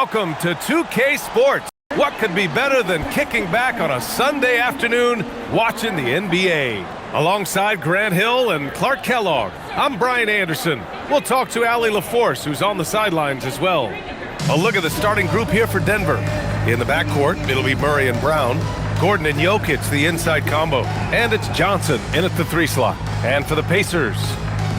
Welcome to 2K Sports. What could be better than kicking back on a Sunday afternoon watching the NBA? Alongside Grant Hill and Clark Kellogg, I'm Brian Anderson. We'll talk to Allie LaForce, who's on the sidelines as well. A look at the starting group here for Denver. In the backcourt, it'll be Murray and Brown. Gordon and Jokic, the inside combo. And it's Johnson in at the 3 slot. And for the Pacers,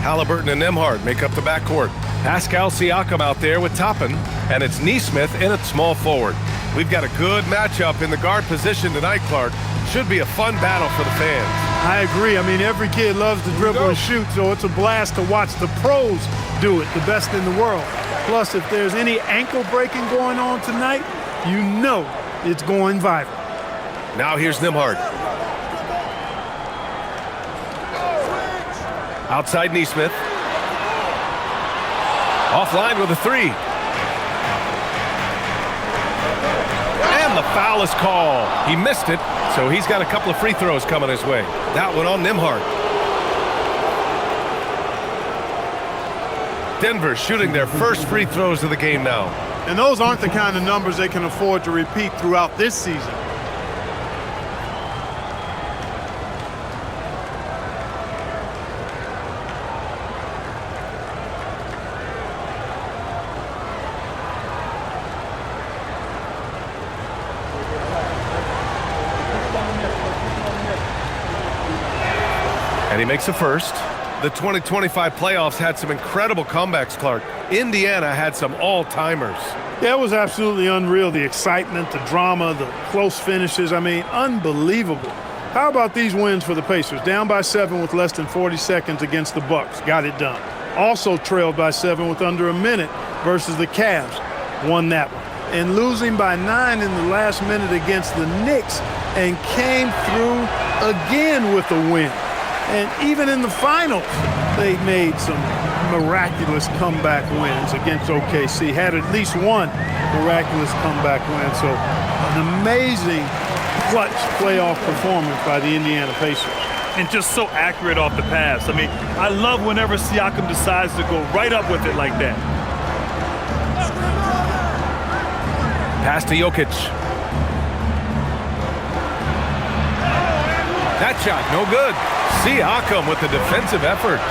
Halliburton and Nembhard make up the backcourt. Pascal Siakam out there with Toppin, and it's Nesmith in at small forward. We've got a good matchup in the guard position tonight, Clark. Should be a fun battle for the fans. I agree. I mean, every kid loves to dribble and shoot, so it's a blast to watch the pros do it, the best in the world. Plus, if there's any ankle breaking going on tonight, you know it's going viral. Now here's Nembhard. Outside Nesmith. Offline with a 3. And the foul is called. He missed it, so he's got a couple of free throws coming his way. That one on Nembhard. Denver shooting their first free throws of the game now. And those aren't the kind of numbers they can afford to repeat throughout this season. And he makes the first. The 2025 playoffs had some incredible comebacks, Clark. Indiana had some all-timers. Yeah, it was absolutely unreal. The excitement, the drama, the close finishes. I mean, unbelievable. How about these wins for the Pacers? Down by 7 with less than 40 seconds against the Bucks. Got it done. Also trailed by 7 with under a minute versus the Cavs. Won that one. And losing by 9 in the last minute against the Knicks and came through again with a win. And even in the finals, they made some miraculous comeback wins against OKC. Had at least one miraculous comeback win. So an amazing clutch playoff performance by the Indiana Pacers. And just so accurate off the pass. I mean, I love whenever Siakam decides to go right up with it like that. Pass to Jokic. That shot, no good. Siakam with the defensive effort.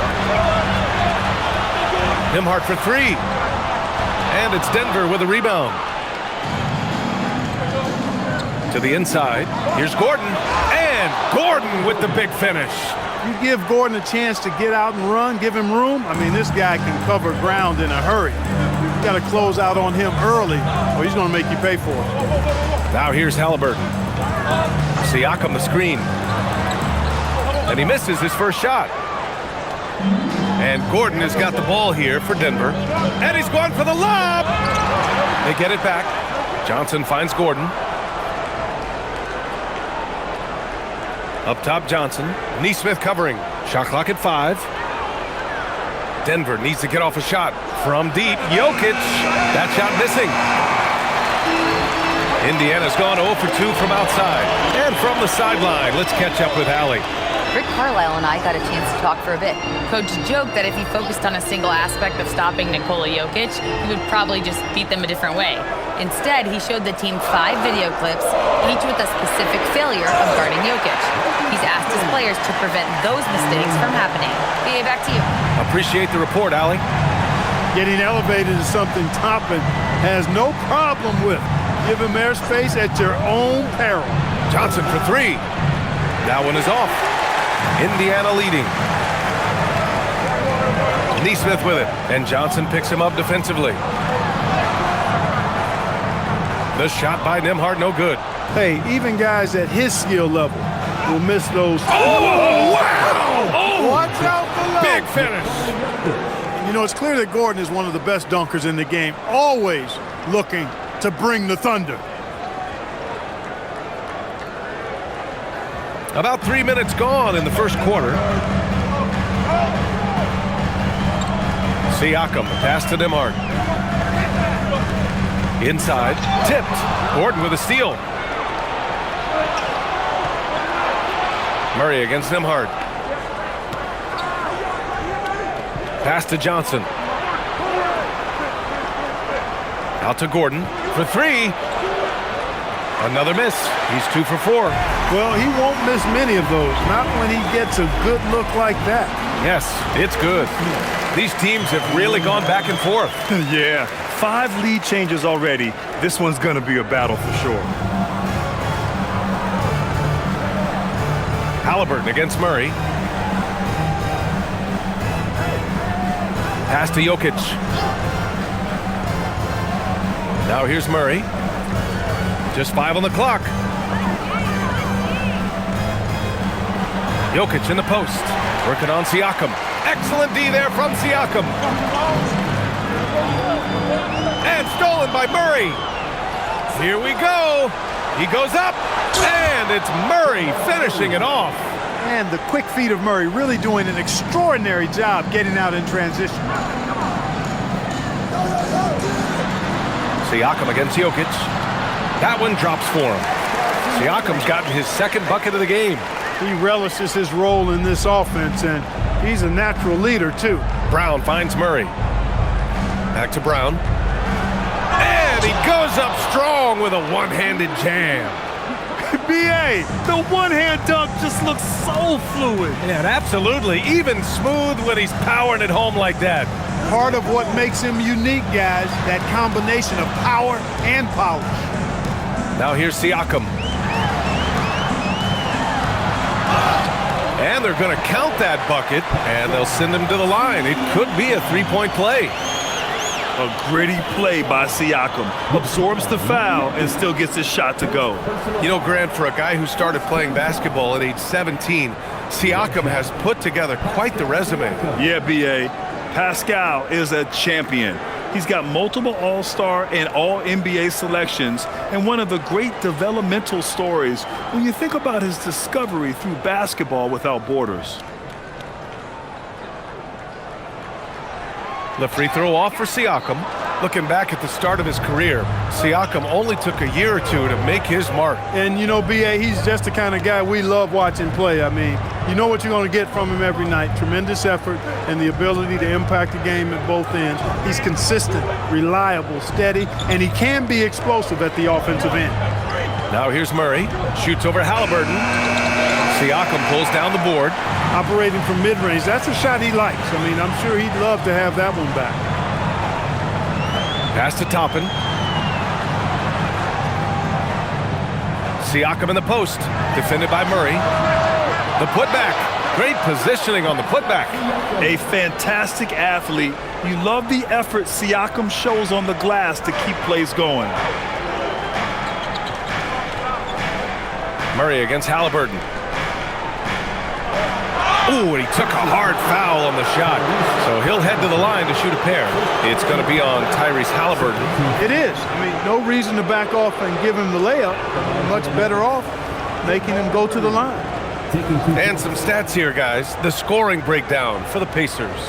Nembhard for 3. And it's Denver with a rebound. To the inside. Here's Gordon. And Gordon with the big finish. You give Gordon a chance to get out and run, give him room. I mean, this guy can cover ground in a hurry. You got to close out on him early, or he's going to make you pay for it. Now here's Halliburton. Siakam the screen. And he misses his first shot. And Gordon has got the ball here for Denver. And he's going for the lob. They get it back. Johnson finds Gordon. Up top, Johnson. Nesmith covering. Shot clock at 5. Denver needs to get off a shot from deep. Jokic. That shot missing. Indiana's gone 0 for 2 from outside. And from the sideline, let's catch up with Allie. Rick Carlisle and I got a chance to talk for a bit. Coach joked that if he focused on a single aspect of stopping Nikola Jokic, he would probably just beat them a different way. Instead, he showed the team 5 video clips, each with a specific failure of guarding Jokic. He's asked his players to prevent those mistakes from happening. BA, back to you. Appreciate the report, Allie. Getting elevated is something Toppin has no problem with. Give him airspace at your own peril. Johnson for 3. That one is off. Indiana leading. Nesmith with it, and Johnson picks him up defensively. The shot by Nembhard, no good. Hey, even guys at his skill level will miss those. Oh, wow! Oh, watch out below. Big finish. You know, it's clear that Gordon is one of the best dunkers in the game, always looking to bring the thunder. About 3 minutes gone in the first quarter. Siakam, pass to Nembhard. Inside, tipped. Gordon with a steal. Murray against Nembhard. Pass to Johnson. Out to Gordon. for three. Another miss. He's 2 for 4. Well, he won't miss many of those, not when he gets a good look like that. Yes, it's good. These teams have really gone back and forth. Yeah, 5 lead changes already. This one's going to be a battle for sure. Halliburton against Murray. Pass to Jokic. Now here's Murray. Just 5 on the clock. Jokic in the post. Working on Siakam. Excellent D there from Siakam. And stolen by Murray. Here we go. He goes up. And it's Murray finishing it off. And the quick feet of Murray really doing an extraordinary job getting out in transition. Siakam against Jokic. That one drops for him. Siakam's gotten his second bucket of the game. He relishes his role in this offense, and he's a natural leader, too. Brown finds Murray. Back to Brown. And he goes up strong with a one-handed jam. B.A., the one-hand dunk just looks so fluid. Yeah, absolutely. Even smooth when he's powering it home like that. Part of what makes him unique, guys, that combination of power and polish. Now here's Siakam. And they're going to count that bucket, and they'll send him to the line. It could be a three-point play. A gritty play by Siakam. Absorbs the foul and still gets his shot to go. You know, Grant, for a guy who started playing basketball at age 17, Siakam has put together quite the resume. Yeah, B.A. Pascal is a champion. He's got multiple All-Star and All-NBA selections, and one of the great developmental stories when you think about his discovery through basketball without borders. The free throw off for Siakam. Looking back at the start of his career, Siakam only took a year or two to make his mark. And, you know, B.A., he's just the kind of guy we love watching play. I mean, you know what you're going to get from him every night. Tremendous effort and the ability to impact the game at both ends. He's consistent, reliable, steady, and he can be explosive at the offensive end. Now here's Murray. Shoots over Halliburton. Siakam pulls down the board. Operating from mid-range, that's a shot he likes. I mean, I'm sure he'd love to have that one back. Pass to Toppin. Siakam in the post. Defended by Murray. The putback. Great positioning on the putback. A fantastic athlete. You love the effort Siakam shows on the glass to keep plays going. Murray against Halliburton. Ooh, and he took a hard foul on the shot. So he'll head to the line to shoot a pair. It's going to be on Tyrese Halliburton. It is. I mean, no reason to back off and give him the layup. Much better off making him go to the line. And some stats here, guys. The scoring breakdown for the Pacers.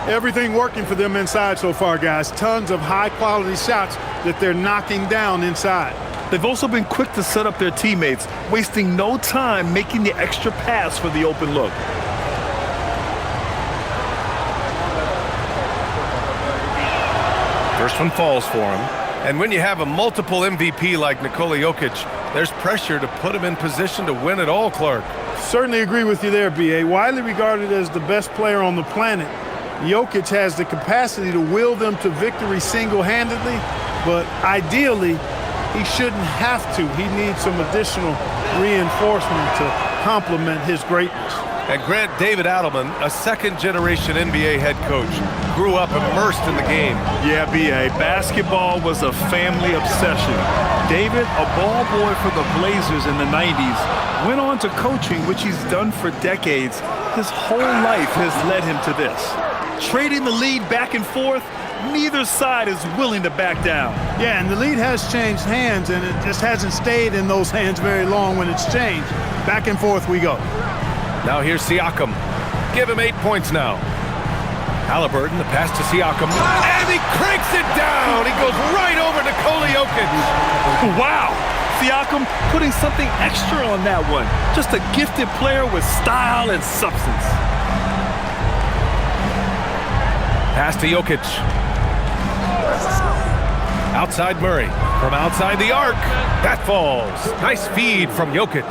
Everything working for them inside so far, guys. Tons of high-quality shots that they're knocking down inside. They've also been quick to set up their teammates, wasting no time making the extra pass for the open look. First one falls for him. And when you have a multiple MVP like Nikola Jokic, there's pressure to put him in position to win it all, Clark. Certainly agree with you there, B.A. Widely regarded as the best player on the planet, Jokic has the capacity to will them to victory single-handedly, but ideally, he shouldn't have to. He needs some additional reinforcement to complement his greatness. And Grant, David Adelman, a second-generation NBA head coach, grew up immersed in the game. Yeah, B.A., basketball was a family obsession. David, a ball boy for the Blazers in the 90s, went on to coaching, which he's done for decades. His whole life has led him to this. Trading the lead back and forth, neither side is willing to back down. Yeah, and the lead has changed hands, and it just hasn't stayed in those hands very long when it's changed. Back and forth we go. Now here's Siakam. Give him 8 points now. Halliburton, the pass to Siakam. And he cranks it down. He goes right over Nikola Jokic. Wow. Siakam putting something extra on that one. Just a gifted player with style and substance. Pass to Jokic. Outside Murray. From outside the arc, that falls. Nice feed from Jokic.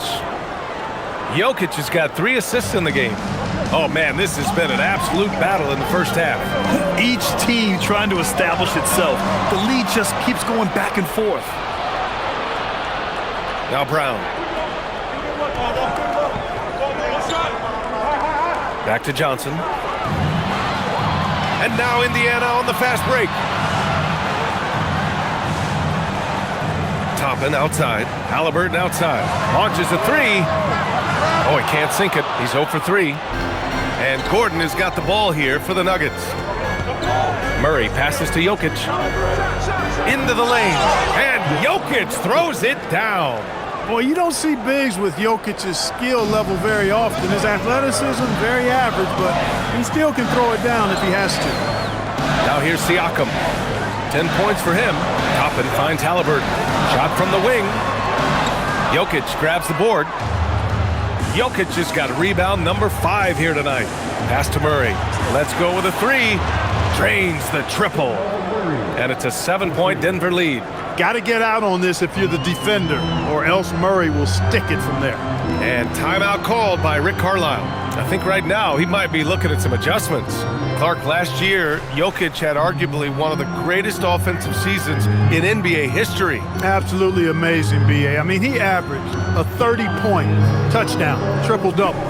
Jokic has got 3 assists in the game. Oh, man, this has been an absolute battle in the first half. Each team trying to establish itself. The lead just keeps going back and forth. Now Brown. Back to Johnson. And now Indiana on the fast break. Toppin outside. Halliburton outside. Launches a 3. Oh, he can't sink it. He's 0 for 3. And Gordon has got the ball here for the Nuggets. Murray passes to Jokic. Into the lane. And Jokic throws it down. Boy, you don't see bigs with Jokic's skill level very often. His athleticism, very average, but he still can throw it down if he has to. Now here's Siakam. 10 points for him. Toppin finds Halliburton. Shot from the wing. Jokic grabs the board. Jokic has got rebound number 5 here tonight. Pass to Murray. Let's go with a 3. Drains the triple. And it's a 7-point Denver lead. Got to get out on this if you're the defender, or else Murray will stick it from there. And timeout called by Rick Carlisle. I think right now he might be looking at some adjustments. Clark, last year, Jokic had arguably one of the greatest offensive seasons in NBA history. Absolutely amazing, B.A. I mean, he averaged a 30-point touchdown, triple-double,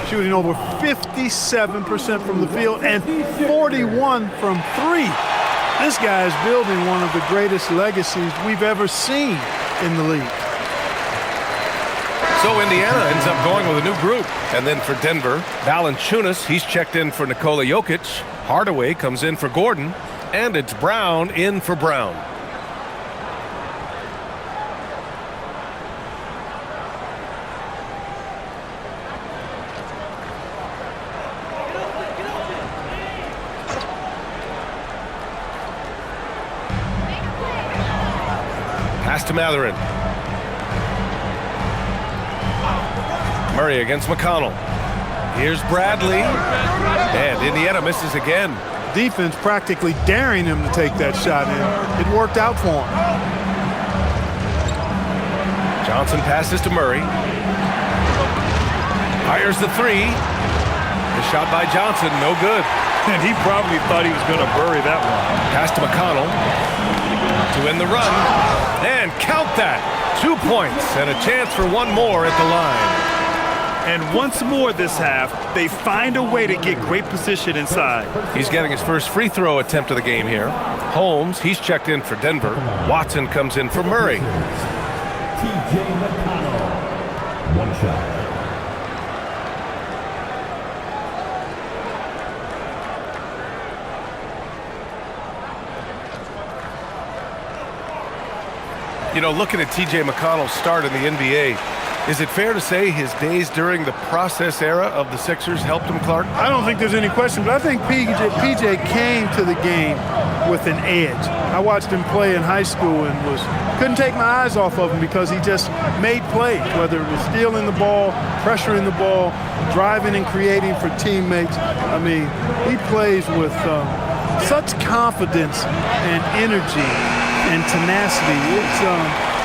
shooting over 57% from the field and 41 from 3. This guy is building one of the greatest legacies we've ever seen in the league. So Indiana ends up going with a new group. And then for Denver, Valanciunas, he's checked in for Nikola Jokic. Hardaway comes in for Gordon. And it's Brown in for Brown. Pass to Matherin. Murray against McConnell. Here's Bradley. And Indiana misses again. Defense practically daring him to take that shot in. It worked out for him. Johnson passes to Murray. Fires the 3. The shot by Johnson, no good. And he probably thought he was going to bury that one. Pass to McConnell. To end the run. And count that. 2 points and a chance for one more at the line. And once more this half, they find a way to get great position inside. He's getting his first free throw attempt of the game here. Holmes, he's checked in for Denver. Watson comes in for Murray. T.J. McConnell, 1 shot. You know, looking at T.J. McConnell's start in the NBA, is it fair to say his days during the process era of the Sixers helped him, Clark? I don't think there's any question, but I think PJ came to the game with an edge. I watched him play in high school and couldn't take my eyes off of him because he just made plays, whether it was stealing the ball, pressuring the ball, driving and creating for teammates. I mean, he plays with such confidence and energy and tenacity.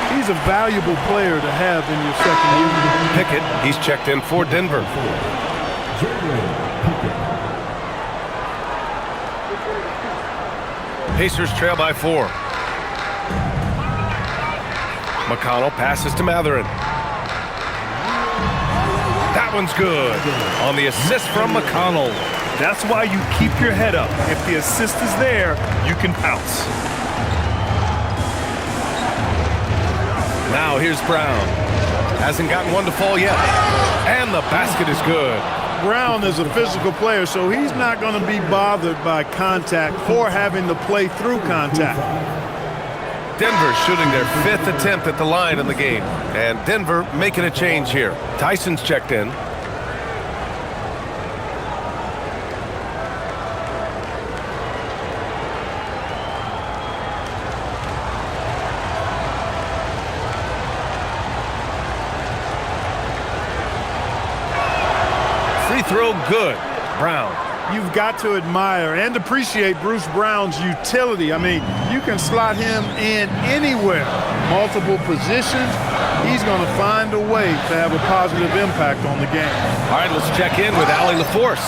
He's a valuable player to have in your second unit. Pickett, he's checked in for Denver. Pacers trail by 4. McConnell passes to Matherin. That one's good. On the assist from McConnell. That's why you keep your head up. If the assist is there, you can pounce. Now here's Brown. Hasn't gotten one to fall yet. And the basket is good. Brown is a physical player, so he's not going to be bothered by contact or having to play through contact. Denver shooting their 5th attempt at the line in the game. And Denver making a change here. Tyson's checked in. Free throw good. Brown. you've got to admire and appreciate Bruce Brown's utility. I mean, you can slot him in anywhere, multiple positions. He's going to find a way to have a positive impact on the game. All right, let's check in with Allie LaForce.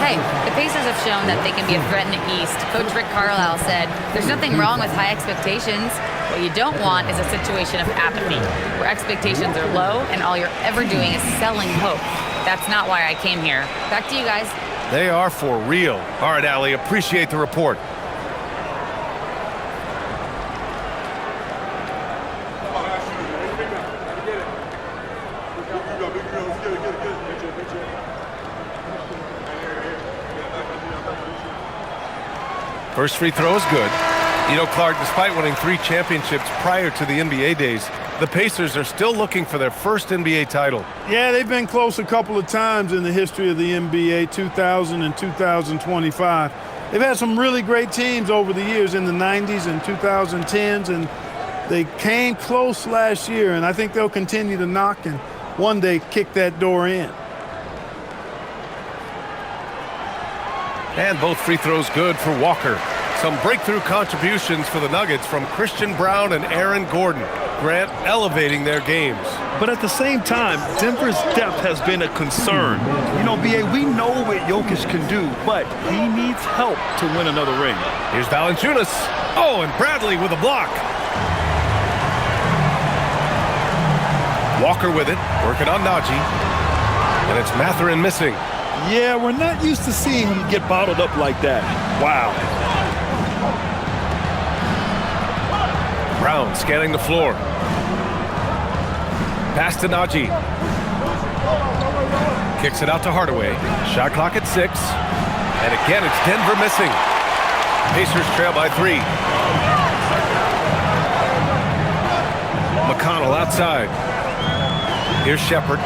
Hey, the Pacers have shown that they can be a threat in the East. Coach Rick Carlisle said, there's nothing wrong with high expectations. What you don't want is a situation of apathy, where expectations are low and all you're ever doing is selling hope. That's not why I came here. Back to you guys. They are for real. All right, Allie, appreciate the report. First free throw is good. You know, Clark, despite winning 3 championships prior to the NBA days, the Pacers are still looking for their first NBA title. Yeah, they've been close a couple of times in the history of the NBA, 2000 and 2025. They've had some really great teams over the years in the 90s and 2010s, and they came close last year, and I think they'll continue to knock and one day kick that door in. And both free throws good for Walker. Some breakthrough contributions for the Nuggets from Christian Brown and Aaron Gordon. Grant elevating their games. But at the same time, Denver's depth has been a concern. You know, B.A., we know what Jokic can do, but he needs help to win another ring. Here's Valanciunas. Oh, and Bradley with a block. Walker with it, working on Najee. And it's Mathurin missing. Yeah, we're not used to seeing him get bottled up like that. Wow. Brown scanning the floor. Pass to Najee. Kicks it out to Hardaway. Shot clock at 6. And again, it's Denver missing. Pacers trail by 3. McConnell outside. Here's Shepherd.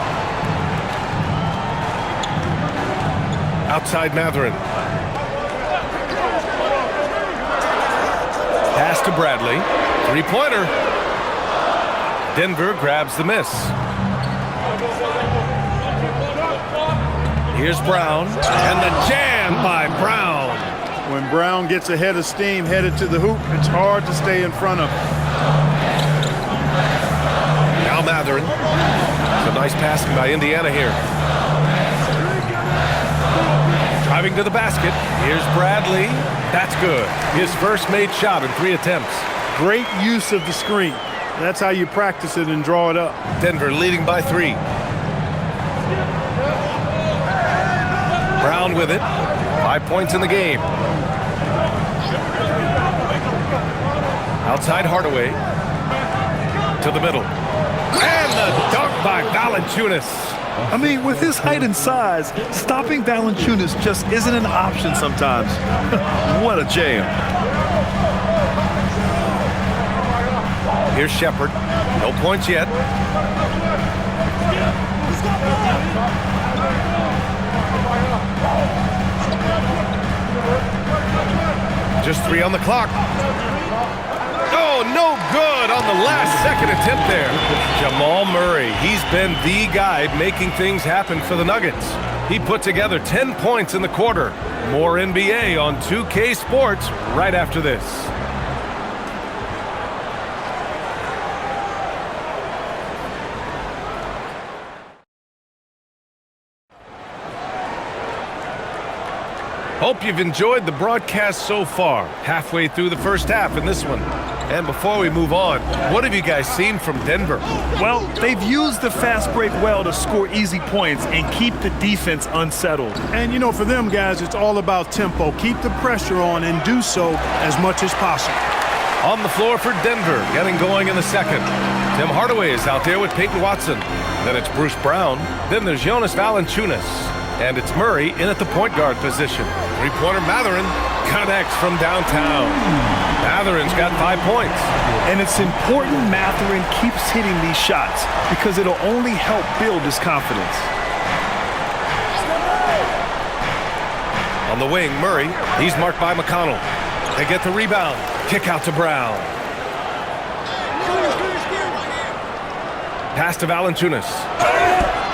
Outside Mathurin. Pass to Bradley. Three-pointer. Denver grabs the miss. Here's Brown. And the jam by Brown. When Brown gets ahead of steam, headed to the hoop, it's hard to stay in front of him. Now Mathurin. Some nice passing by Indiana here. Driving to the basket. Here's Bradley. That's good. His first made shot in 3 attempts. Great use of the screen. That's how you practice it and draw it up. Denver leading by 3. Brown with it. 5 points in the game. Outside Hardaway. To the middle. And the dunk by Valanciunas. I mean, with his height and size, stopping Valanciunas just isn't an option sometimes. What a jam. Here's Shepherd. No points yet. Just 3 on the clock. Oh, no good on the last second attempt there. Jamal Murray, he's been the guy making things happen for the Nuggets. He put together 10 points in the quarter. More NBA on 2K Sports right after this. Hope you've enjoyed the broadcast so far. Halfway through the first half in this one. And before we move on, what have you guys seen from Denver? Well, they've used the fast break well to score easy points and keep the defense unsettled. And, you know, for them guys, it's all about tempo. Keep the pressure on and do so as much as possible. On the floor for Denver, getting going in the second. Tim Hardaway is out there with Peyton Watson. Then it's Bruce Brown. Then there's Jonas Valanciunas. And it's Murray in at the point guard position. Three-pointer Mathurin connects from downtown. Mathurin's got 5 points. And it's important Mathurin keeps hitting these shots because it'll only help build his confidence. On the wing, Murray. He's marked by McConnell. They get the rebound. Kick out to Brown. Pass to Valanciunas.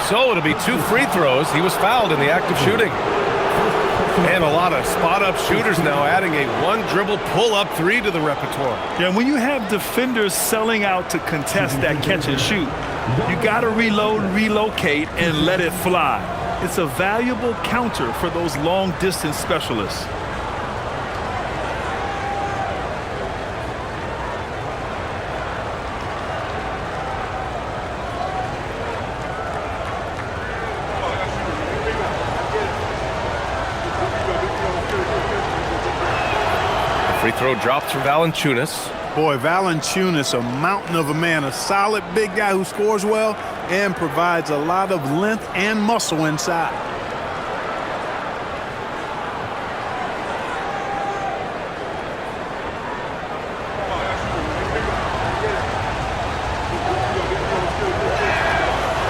So it'll be 2 free throws. He was fouled in the act of shooting. And a lot of spot-up shooters now, adding a one-dribble pull-up three to the repertoire. Yeah, when you have defenders selling out to contest that catch and shoot, you got to reload, relocate, and let it fly. It's a valuable counter for those long-distance specialists. Free throw drops for Valanciunas. Boy, Valanciunas, a mountain of a man, a solid big guy who scores well and provides a lot of length and muscle inside.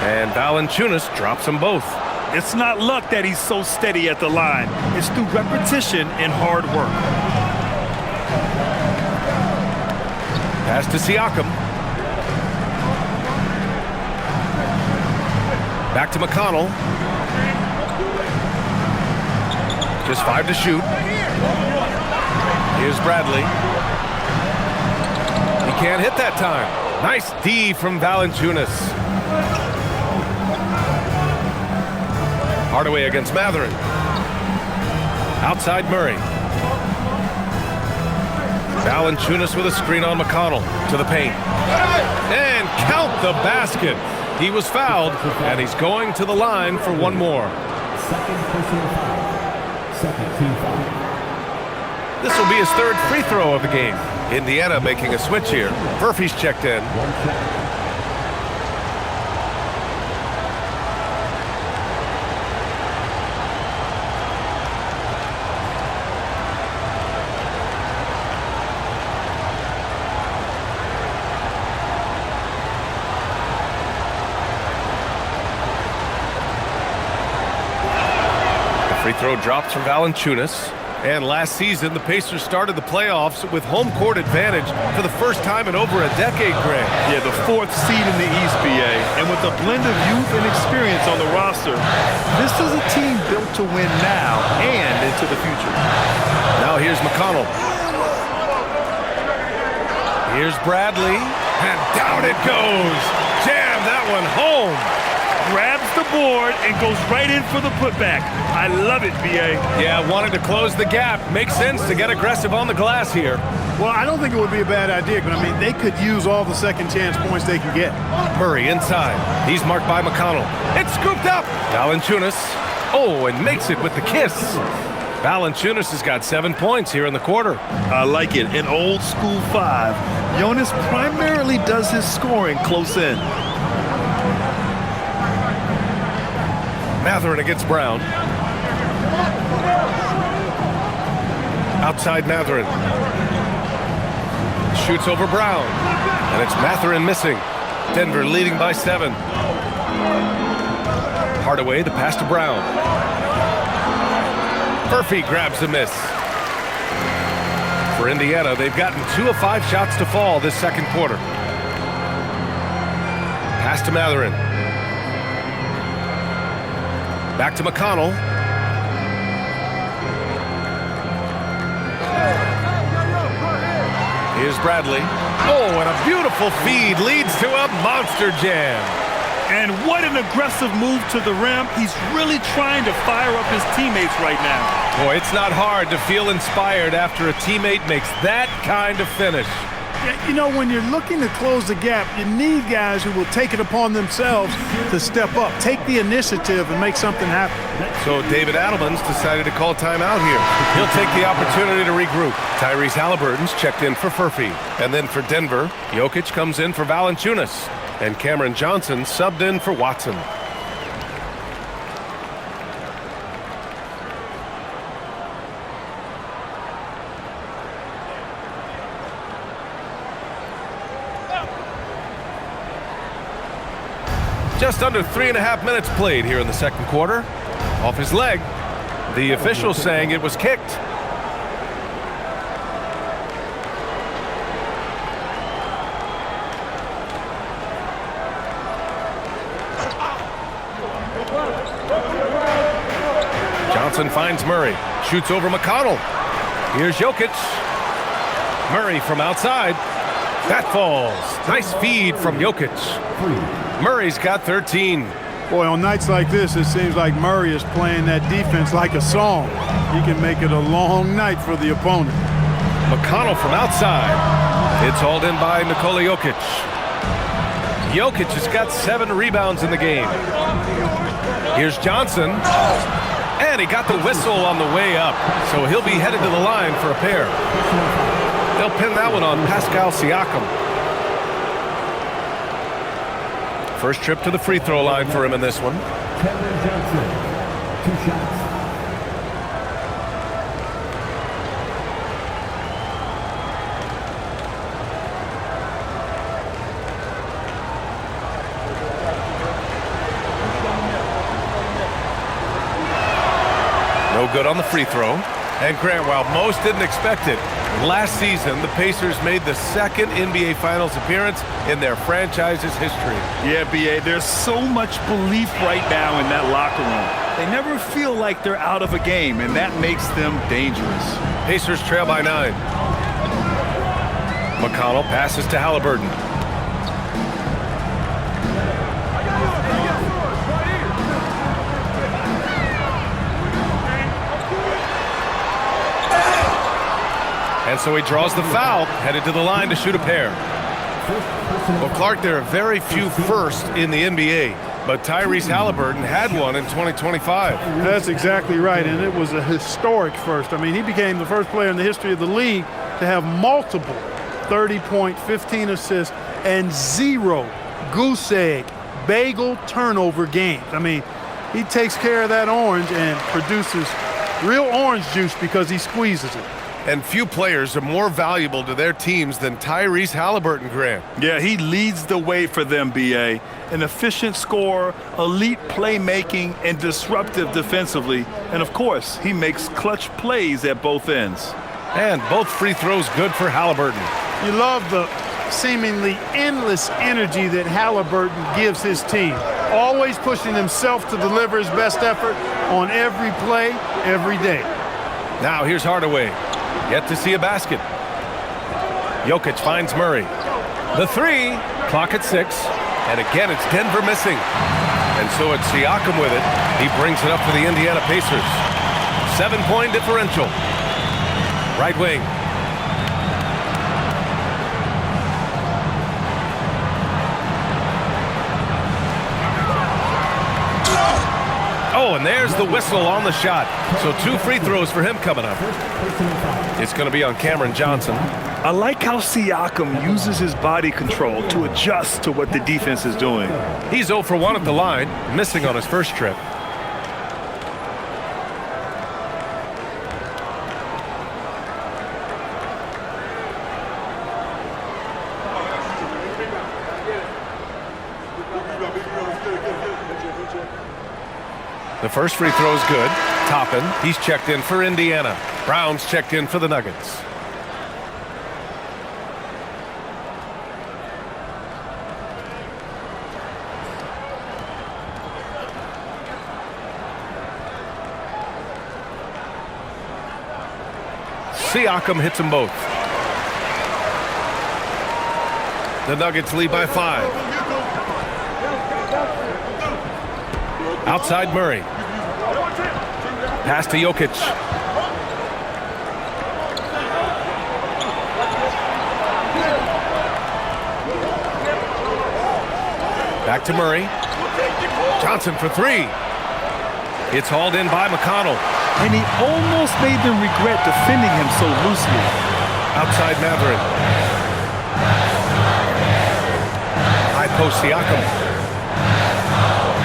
And Valanciunas drops them both. It's not luck that he's so steady at the line. It's through repetition and hard work. Pass to Siakam. Back to McConnell. Just 5 to shoot. Here's Bradley. He can't hit that time. Nice D from Valanciunas. Hardaway against Matherin. Outside Murray. Valanciunas with a screen on McConnell to the paint. And count the basket. He was fouled, and he's going to the line for one more. Second personal foul. Second team foul. This will be his third free throw of the game. Indiana making a switch here. Murphy's checked in. One shot. Free throw drops from Valanciunas. And last season, the Pacers started the playoffs with home court advantage for the first time in over a decade, Greg. Yeah, the 4th seed in the East, BA. And with a blend of youth and experience on the roster, this is a team built to win now and into the future. Now here's McConnell. Here's Bradley. And down it goes. Jam that one home. Grabs the board and goes right in for the putback. I love it, BA. Yeah, wanted to close the gap. Makes sense to get aggressive on the glass here. Well, I don't think it would be a bad idea, but I mean, they could use all the second chance points they can get. Murray inside. He's marked by McConnell. It's scooped up. Valanciunas. Oh, and makes it with the kiss. Valanciunas has got 7 points here in the quarter. I like it. An old school 5. Jonas primarily does his scoring close in. Matherin against Brown. Outside Matherin. Shoots over Brown. And it's Matherin missing. Denver leading by 7. Hardaway, the pass to Brown. Murphy grabs the miss. For Indiana, they've gotten 2 of 5 shots to fall this second quarter. Pass to Matherin. Back to McConnell. Here's Bradley. Oh, and a beautiful feed leads to a monster jam. And what an aggressive move to the rim. He's really trying to fire up his teammates right now. Boy, it's not hard to feel inspired after a teammate makes that kind of finish. Yeah, you know, when you're looking to close the gap, you need guys who will take it upon themselves to step up, take the initiative, and make something happen. So David Adelman's decided to call timeout here. He'll take the opportunity to regroup. Tyrese Halliburton's checked in for Furphy. And then for Denver, Jokic comes in for Valanciunas. And Cameron Johnson subbed in for Watson. Just under 3.5 minutes played here in the second quarter. Off his leg. The official saying it was kicked. Johnson Johnson finds Murray. Shoots over McConnell. Here's Jokic. Murray from outside. That falls. Nice feed from Jokic. Murray's got 13. Boy, on nights like this, it seems like Murray is playing that defense like a song. He can make it a long night for the opponent. McConnell from outside. It's hauled in by Nikola Jokic. Jokic has got 7 rebounds in the game. Here's Johnson. And he got the whistle on the way up, so he'll be headed to the line for a pair. They'll pin that one on Pascal Siakam. First trip to the free throw line for him in this one. Kevin Johnson, 2 shots. No good on the free throw. And Grant, while most didn't expect it, last season the Pacers made the second NBA Finals appearance in their franchise's history. Yeah, B.A., there's so much belief right now in that locker room. They never feel like they're out of a game, and that makes them dangerous. Pacers trail by 9. McConnell passes to Halliburton. And so he draws the foul, headed to the line to shoot a pair. Well, Clark, there are very few firsts in the NBA, but Tyrese Halliburton had one in 2025. That's exactly right, and it was a historic first. I mean, he became the first player in the history of the league to have multiple 30-point, 15 assists, and 0 goose egg, bagel turnover games. I mean, he takes care of that orange and produces real orange juice because he squeezes it. And few players are more valuable to their teams than Tyrese Halliburton, Grant. Yeah, he leads the way for them, B.A. An efficient scorer, elite playmaking, and disruptive defensively. And, of course, he makes clutch plays at both ends. And both free throws good for Halliburton. You love the seemingly endless energy that Halliburton gives his team. Always pushing himself to deliver his best effort on every play, every day. Now here's Hardaway. Yet to see a basket. Jokic finds Murray. The 3, clock at 6. And again, it's Denver missing. And so it's Siakam with it. He brings it up for the Indiana Pacers. 7-point differential. Right wing. Oh, and there's the whistle on the shot. So 2 free throws for him coming up. It's going to be on Cameron Johnson. I like how Siakam uses his body control to adjust to what the defense is doing. He's 0 for 1 at the line, missing on his first trip. The first free throw is good. Toppin, he's checked in for Indiana. Brown's checked in for the Nuggets. Siakam hits them both. The Nuggets lead by 5. Outside Murray. Pass to Jokic. Back to Murray. Johnson for 3. It's hauled in by McConnell. And he almost made them regret defending him so loosely. Outside Maverick. High post Siakam.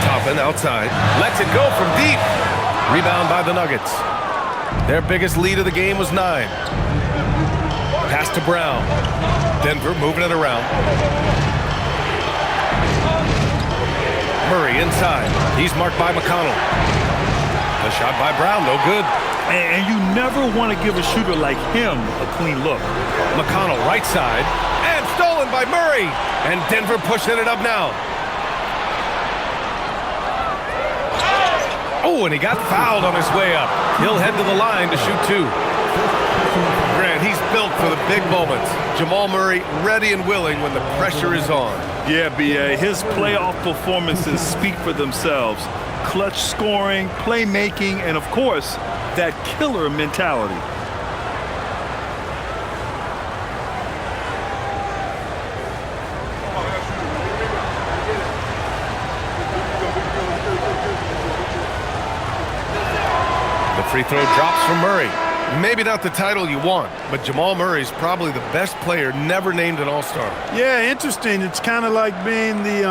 Toppin outside. Lets it go from deep. Rebound by the Nuggets. Their biggest lead of the game was 9. Pass to Brown. Denver moving it around. Murray inside. He's marked by McConnell. The shot by Brown, no good. And you never want to give a shooter like him a clean look. McConnell right side. And stolen by Murray. And Denver pushing it up now. Oh, Oh, and he got fouled on his way up. He'll head to the line to shoot 2. Grant, he's built for the big moments. Jamal Murray ready and willing when the pressure is on. Yeah, B.A., his playoff performances speak for themselves. Clutch scoring, playmaking, and, of course, that killer mentality. The free throw drops from Murray. Maybe not the title you want, but Jamal Murray's probably the best player never named an All-Star. Yeah, interesting. It's kind of like being the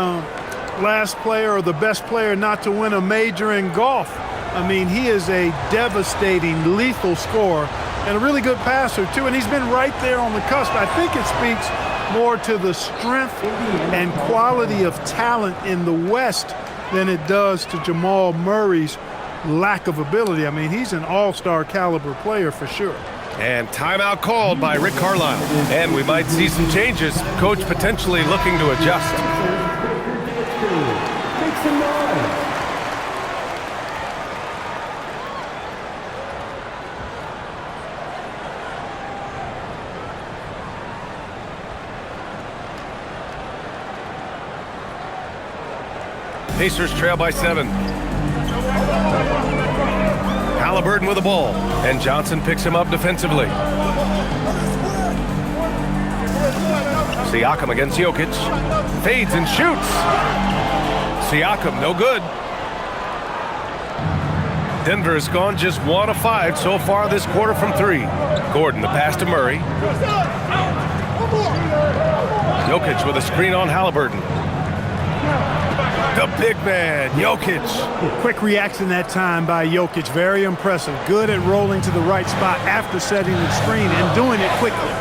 last player or the best player not to win a major in golf. I mean, he is a devastating, lethal scorer and a really good passer, too. And he's been right there on the cusp. I think it speaks more to the strength and quality of talent in the West than it does to Jamal Murray's lack of ability. I mean, he's an all-star caliber player for sure. And timeout called by Rick Carlisle. And we might see some changes. Coach potentially looking to adjust. Take some noise. Pacers trail by 7. Halliburton with the ball, and Johnson picks him up defensively. Siakam against Jokic. Fades and shoots. Siakam, no good. Denver has gone just 1 of 5 so far this quarter from 3. Gordon, the pass to Murray. Jokic with a screen on Halliburton. The big man, Jokic. Quick reaction that time by Jokic. Very impressive. Good at rolling to the right spot after setting the screen and doing it quickly.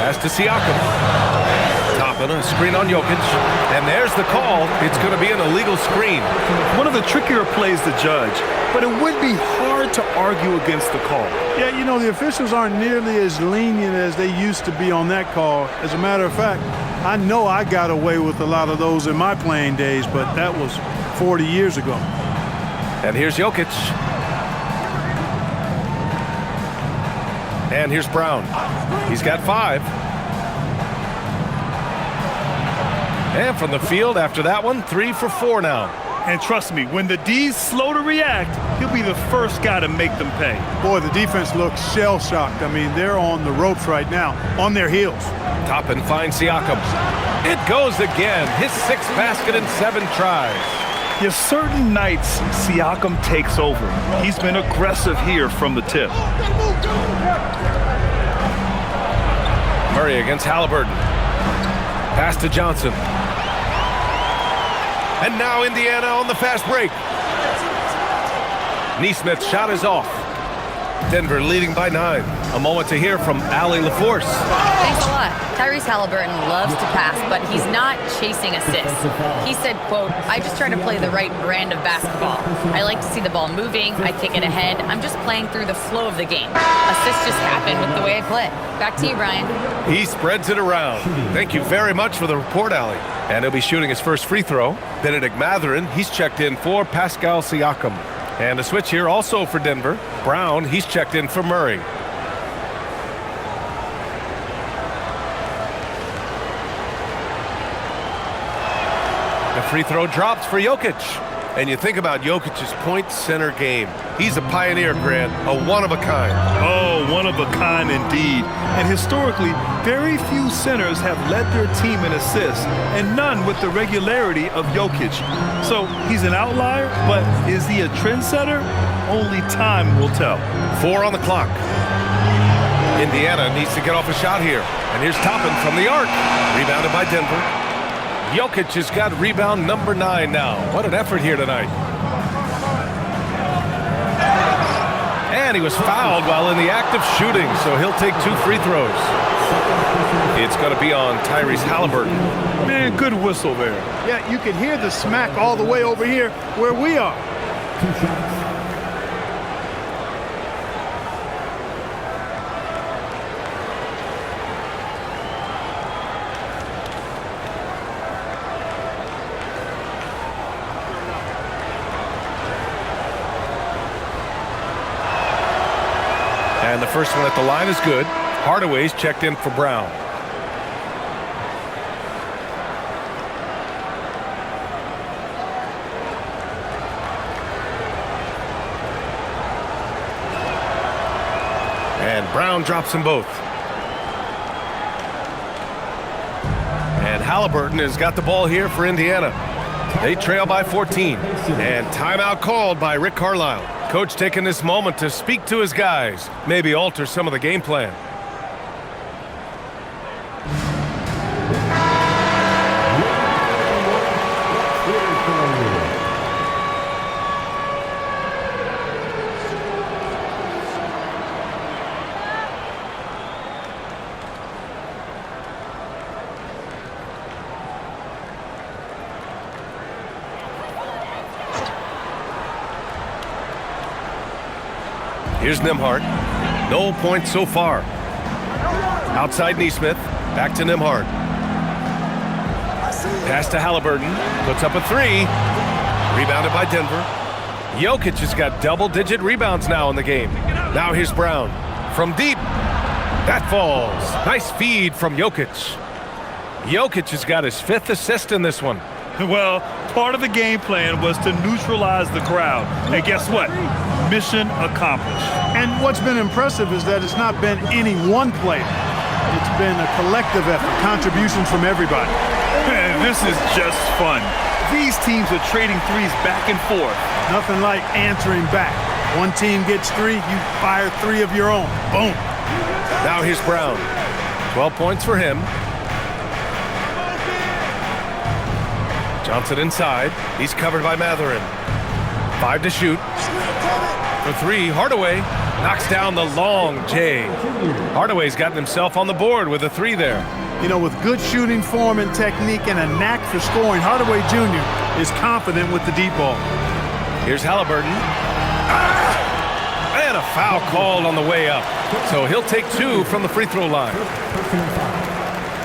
Pass to Siakam. Toppin, a screen on Jokic. And there's the call. It's going to be an illegal screen. One of the trickier plays to judge, but it would be hard to argue against the call. Yeah, you know, the officials aren't nearly as lenient as they used to be on that call. As a matter of fact, I know I got away with a lot of those in my playing days, but that was 40 years ago. And here's Jokic. And here's Brown. He's got 5. And from the field after that one, 3 for 4 now. And trust me, when the D's slow to react, he'll be the first guy to make them pay. Boy, the defense looks shell-shocked. I mean, they're on the ropes right now, on their heels. Toppin finds Siakam. It goes again. His 6th basket in 7 tries. There's certain nights Siakam takes over. He's been aggressive here from the tip. Murray against Halliburton. Pass to Johnson. And now Indiana on the fast break. Neesmith's shot is off. Denver leading by 9. A moment to hear from Allie LaForce. Thanks a lot. Tyrese Halliburton loves to pass, but he's not chasing assists. He said, quote, "I just try to play the right brand of basketball. I like to see the ball moving. I kick it ahead. I'm just playing through the flow of the game. Assists just happen with the way I play." Back to you, Brian. He spreads it around. Thank you very much for the report, Allie. And he'll be shooting his first free throw. Benedict Mathurin, he's checked in for Pascal Siakam. And a switch here also for Denver. Brown, he's checked in for Murray. The free throw drops for Jokic. And you think about Jokic's point center game. He's a pioneer, Grant, a one-of-a-kind. Oh, one of a kind indeed. And historically, very few centers have led their team in assists, and none with the regularity of Jokic. So he's an outlier, but is he a trendsetter? Only time will tell. 4 on the clock. Indiana needs to get off a shot here. And here's Toppin from the arc. Rebounded by Denver. Jokic has got rebound number 9 now. What an effort here tonight. And he was fouled while in the act of shooting, so he'll take 2 free throws. It's going to be on Tyrese Halliburton. Man, good whistle there. Yeah, you can hear the smack all the way over here where we are. 2 shots. the first one at the line is good. Hardaway's checked in for Brown. And Brown drops them both. And Halliburton has got the ball here for Indiana. They trail by 14. And timeout called by Rick Carlisle. Coach taking this moment to speak to his guys, maybe alter some of the game plan. Here's Nembhard. No points so far. Outside Nesmith. Back to Nembhard. Pass to Halliburton. Puts up a three. Rebounded by Denver. Jokic has got double-digit rebounds now in the game. Now here's Brown. From deep. That falls. Nice feed from Jokic. Jokic has got his 5th assist in this one. Well, part of the game plan was to neutralize the crowd. And guess what? Mission accomplished. And what's been impressive is that it's not been any one player. It's been a collective effort, contributions from everybody. Man, this is just fun. These teams are trading threes back and forth. Nothing like answering back. One team gets 3, you fire 3 of your own. Boom. Now here's Brown. 12 points for him. Johnson inside. He's covered by Mathurin. 5 to shoot. For 3, Hardaway knocks down the long J. Hardaway's gotten himself on the board with a 3 there. You know, with good shooting form and technique and a knack for scoring, Hardaway Jr. is confident with the deep ball. Here's Halliburton. And a foul called on the way up. So he'll take 2 from the free throw line.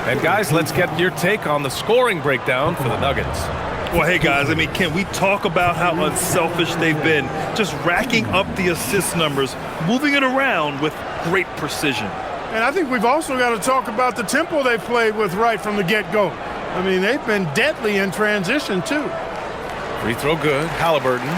And guys, let's get your take on the scoring breakdown for the Nuggets. Well, hey, guys, I mean, can we talk about how unselfish they've been? Just racking up the assist numbers, moving it around with great precision. And I think we've also got to talk about the tempo they've played with right from the get-go. I mean, they've been deadly in transition, too. Free throw good. Halliburton.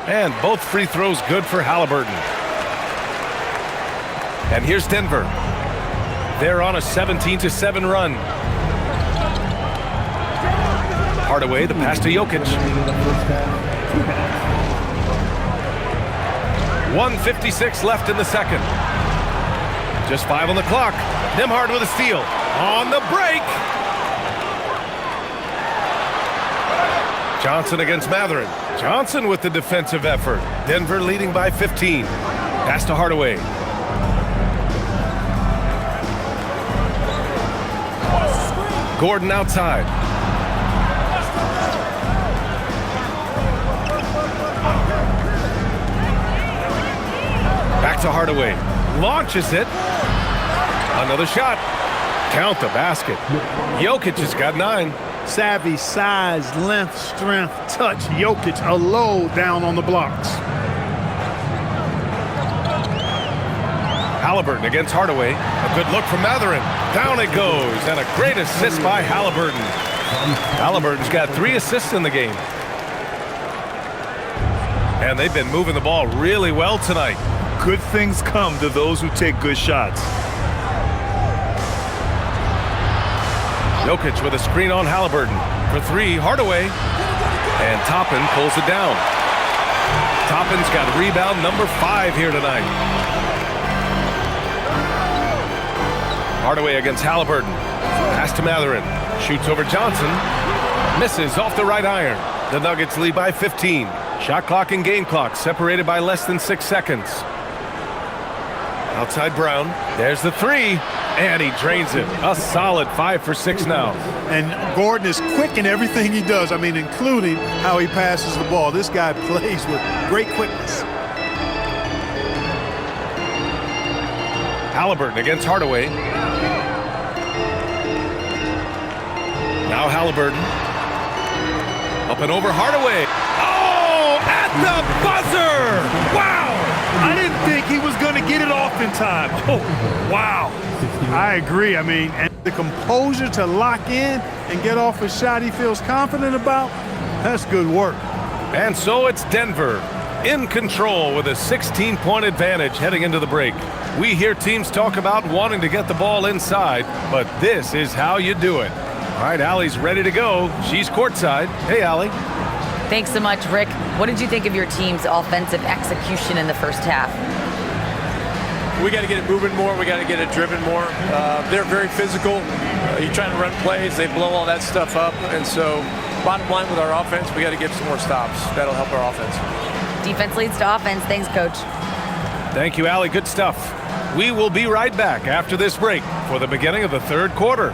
And both free throws good for Halliburton. And here's Denver. They're on a 17-7 run. Hardaway, the pass to Jokic. 1:56 left in the second. Just 5 on the clock. Nembhard with a steal. On the break. Johnson against Mathurin. Johnson with the defensive effort. Denver leading by 15. Pass to Hardaway. Gordon outside. Back to Hardaway. Launches it. Another shot. Count the basket. Jokic has got 9. Savvy, size, length, strength, touch. Jokic, a low down on the blocks. Halliburton against Hardaway. A good look from Mathurin. Down it goes. And a great assist by Halliburton. Halliburton's got 3 assists in the game. And they've been moving the ball really well tonight. Good things come to those who take good shots. Jokic with a screen on Halliburton. For 3, Hardaway. And Toppin pulls it down. Toppin's got rebound number 5 here tonight. Hardaway against Halliburton. Pass to Mathurin. Shoots over Johnson. Misses off the right iron. The Nuggets lead by 15. Shot clock and game clock separated by less than 6 seconds. Outside Brown. There's the 3. And he drains it. A solid 5 for 6 now. And Gordon is quick in everything he does. I mean, including how he passes the ball. This guy plays with great quickness. Halliburton against Hardaway. Now Halliburton. Up and over Hardaway. Oh, at the buzzer! Wow! I didn't think he was going to get it off in time. Oh, wow. I agree. I mean, and the composure to lock in and get off a shot he feels confident about, that's good work. And so it's Denver in control with a 16-point advantage heading into the break. We hear teams talk about wanting to get the ball inside, but this is how you do it. All right, Allie's ready to go. She's courtside. Hey, Allie. Thanks so much, Rick. What did you think of your team's offensive execution in the first half? We got to get it moving more. We got to get it driven more. They're very physical. You're trying to run plays. They blow all that stuff up. And so bottom line with our offense, we got to get some more stops. That'll help our offense. Defense leads to offense. Thanks, Coach. Thank you, Allie. Good stuff. We will be right back after this break for the beginning of the third quarter.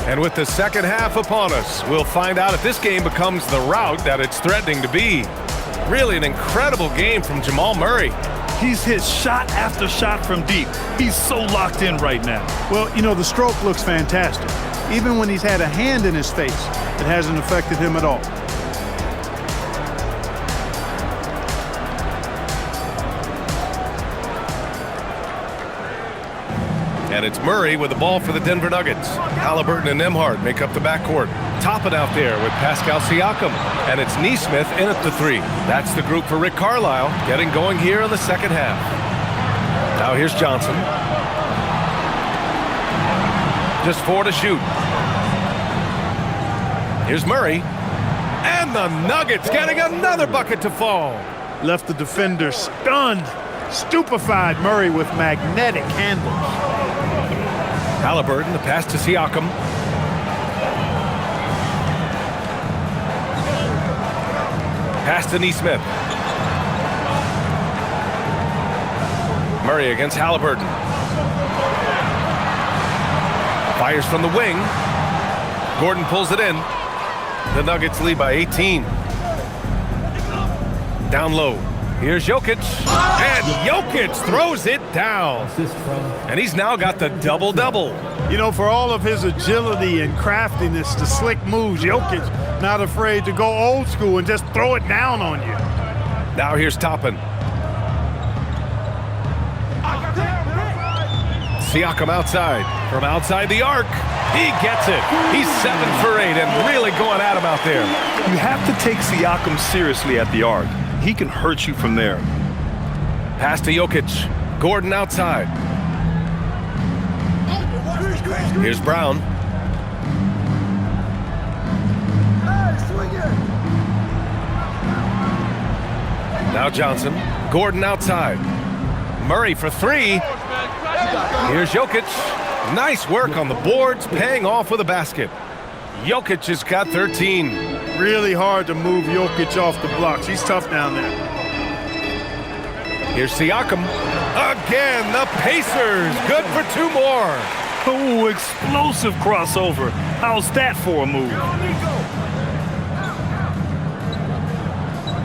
And with the second half upon us, we'll find out if this game becomes the rout that it's threatening to be. Really an incredible game from Jamal Murray. He's hit shot after shot from deep. He's so locked in right now. Well, you know, the stroke looks fantastic. Even when he's had a hand in his face, it hasn't affected him at all. And it's Murray with the ball for the Denver Nuggets. Halliburton and Nembhard make up the backcourt. Toppin out there with Pascal Siakam. And it's Nesmith in at the 3. That's the group for Rick Carlisle getting going here in the second half. Now here's Johnson. Just 4 to shoot. Here's Murray. And the Nuggets getting another bucket to fall. Left the defender stunned, stupefied. Murray with magnetic handles. Halliburton, the pass to Siakam. Pass to Nesmith. Murray against Halliburton. Fires from the wing. Gordon pulls it in. The Nuggets lead by 18. Down low. Here's Jokic. And Jokic throws it down. And he's now got the double-double. You know, for all of his agility and craftiness, the slick moves, Jokic not afraid to go old school and just throw it down on you. Now here's Toppin. Siakam outside. From outside the arc. He gets it. He's 7 for 8 and really going at him out there. You have to take Siakam seriously at the arc. He can hurt you from there. Pass to Jokic. Gordon outside. Here's Brown. Now Johnson. Gordon outside. Murray for 3. Here's Jokic. Nice work on the boards, paying off with a basket. Jokic has got 13. Really hard to move Jokic off the blocks. He's tough down there. Here's Siakam. Again, the Pacers. Good for 2 more. Oh, explosive crossover. How's that for a move?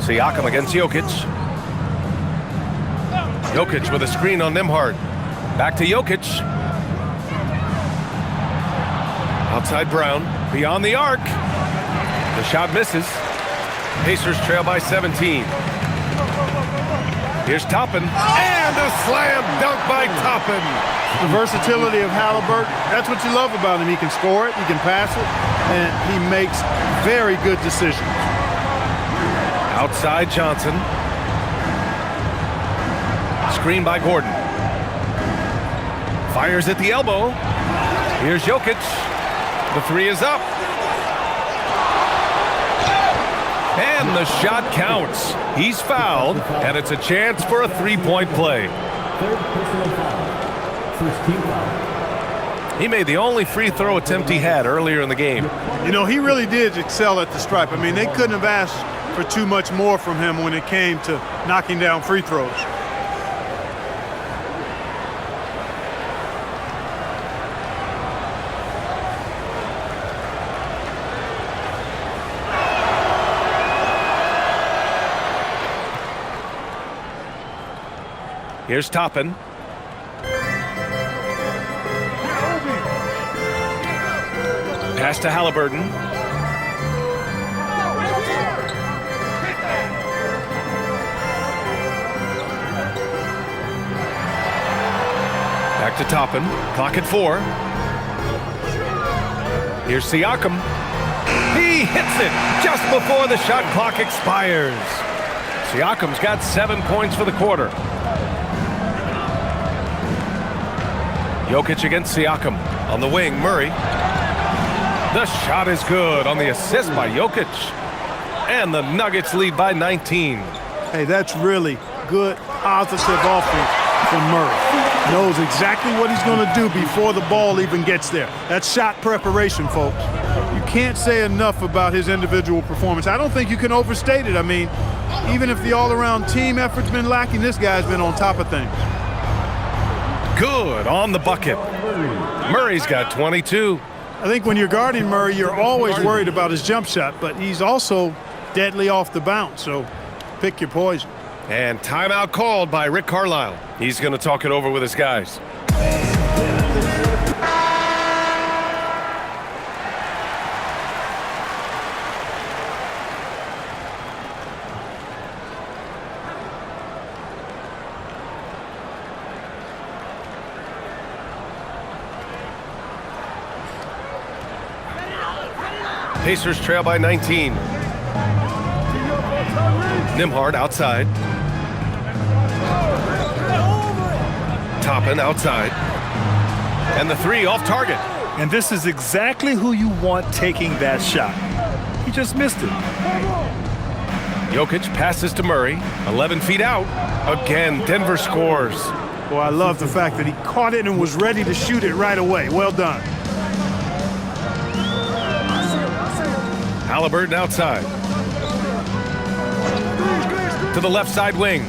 Siakam against Jokic. Jokic with a screen on Nembhard. Back to Jokic. Outside Brown. Beyond the arc. The shot misses. Pacers trail by 17. Here's Toppin, and a slam dunk by Toppin. The versatility of Halliburton, that's what you love about him. He can score it, he can pass it, and he makes very good decisions. Outside Johnson. Screen by Gordon. Fires at the elbow. Here's Jokic. The three is up. And the shot counts. He's fouled, and it's a chance for a three-point play. Third personal foul. First team foul. He made the only free throw attempt he had earlier in the game. You know, he really did excel at the stripe. I mean, they couldn't have asked for too much more from him when it came to knocking down free throws. Here's Toppin. Pass to Halliburton. Back to Toppin. Clock at 4. Here's Siakam. He hits it just before the shot clock expires. Siakam's got 7 points for the quarter. Jokic against Siakam. On the wing, Murray. The shot is good on the assist by Jokic. And the Nuggets lead by 19. Hey, that's really good, positive offense from Murray. Knows exactly what he's going to do before the ball even gets there. That's shot preparation, folks. You can't say enough about his individual performance. I don't think you can overstate it. I mean, even if the all-around team effort's been lacking, this guy's been on top of things. Good on the bucket. Murray's got 22. I think when you're guarding Murray, you're always worried about his jump shot, but he's also deadly off the bounce, so pick your poison. And timeout called by Rick Carlisle. He's going to talk it over with his guys. Pacers trail by 19. Nembhard outside. Toppin outside. And the three off target. And this is exactly who you want taking that shot. He just missed it. Jokic passes to Murray. 11 feet out. Again, Denver scores. Well, I love the fact that he caught it and was ready to shoot it right away. Well done. Halliburton outside. To the left side wing.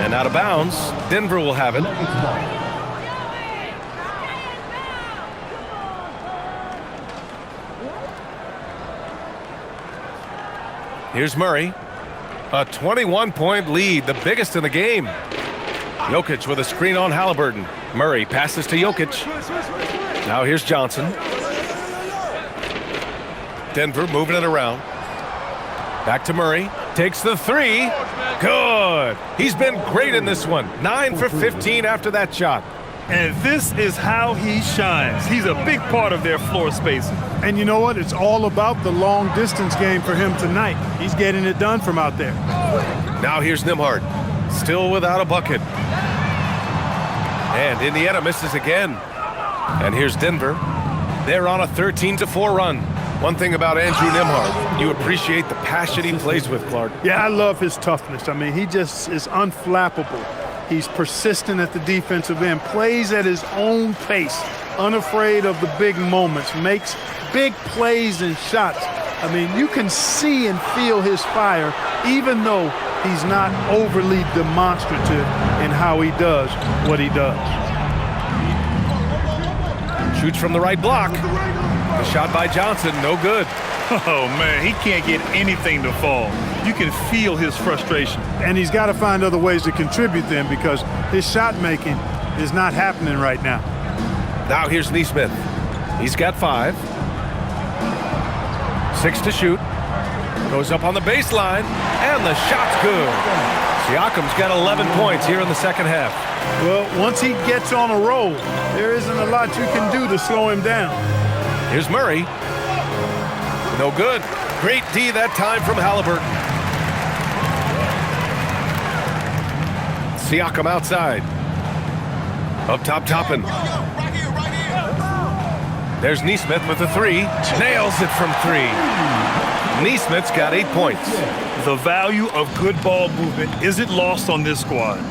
And out of bounds. Denver will have it. Here's Murray. A 21-point lead, the biggest in the game. Jokic with a screen on Halliburton. Murray passes to Jokic. Now here's Johnson. Denver moving it around. Back to Murray. Takes the three. Good. He's been great in this one. 9 for 15 after that shot. And this is how he shines. He's a big part of their floor spacing. And you know what? It's all about the long distance game for him tonight. He's getting it done from out there. Now here's Nembhard. Still without a bucket. And Indiana misses again. And here's Denver. They're on a 13-4 run. One thing about Andrew Nembhard, you appreciate the passion he plays with, Clark. Yeah, I love his toughness. I mean, he just is unflappable. He's persistent at the defensive end, plays at his own pace, unafraid of the big moments, makes big plays and shots. I mean, you can see and feel his fire, even though he's not overly demonstrative in how he does what he does. Shoots from the right block. The shot by Johnson, no good. Oh, man, he can't get anything to fall. You can feel his frustration. And he's got to find other ways to contribute then, because his shot making is not happening right now. Now here's Nesmith. He's got 5. 6 to shoot. Goes up on the baseline, and the shot's good. Siakam's got 11 points here in the second half. Well, once he gets on a roll, there isn't a lot you can do to slow him down. Here's Murray. No good. Great D that time from Halliburton. Siakam outside. Up top, Toppin. There's Nesmith with a three. Nails it from three. Nesmith's got 8 points. The value of good ball movement isn't lost on this squad.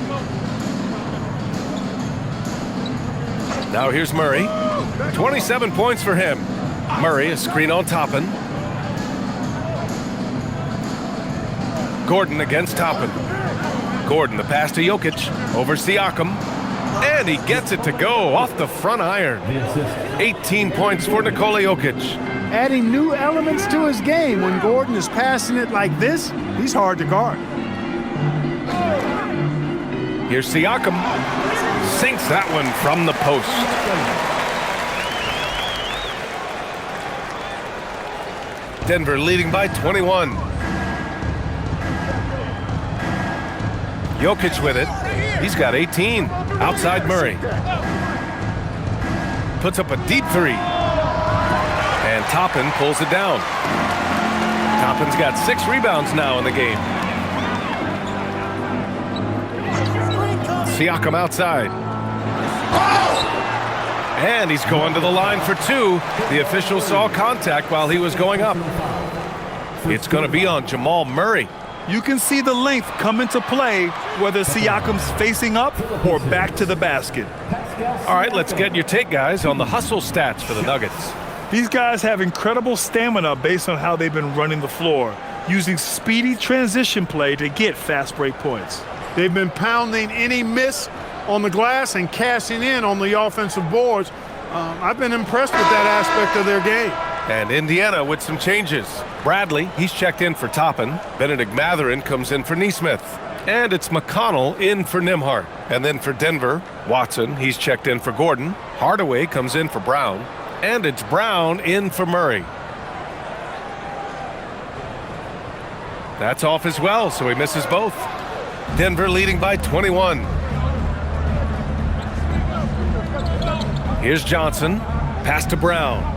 Now here's Murray. 27 points for him. Murray, a screen on Toppin. Gordon against Toppin. Gordon, the pass to Jokic. Over Siakam. And he gets it to go off the front iron. 18 points for Nikola Jokic. Adding new elements to his game. When Gordon is passing it like this, he's hard to guard. Here's Siakam. Sinks that one from the post. Denver leading by 21. Jokic with it. He's got 18. Outside Murray. Puts up a deep three. And Toppin pulls it down. Toppin's got 6 rebounds now in the game. Siakam outside. And he's going to the line for 2. The official saw contact while he was going up. It's going to be on Jamal Murray. You can see the length come into play whether Siakam's facing up or back to the basket. All right, let's get your take, guys, on the hustle stats for the Nuggets. These guys have incredible stamina based on how they've been running the floor, using speedy transition play to get fast break points. They've been pounding any miss on the glass and cashing in on the offensive boards. I've been impressed with that aspect of their game. And Indiana with some changes. Bradley, he's checked in for Toppin. Benedict Mathurin comes in for Nesmith. And it's McConnell in for Nembhard. And then for Denver, Watson, he's checked in for Gordon. Hardaway comes in for Brown. And it's Brown in for Murray. That's off as well, so he misses both. Denver leading by 21. Here's Johnson. Pass to Brown.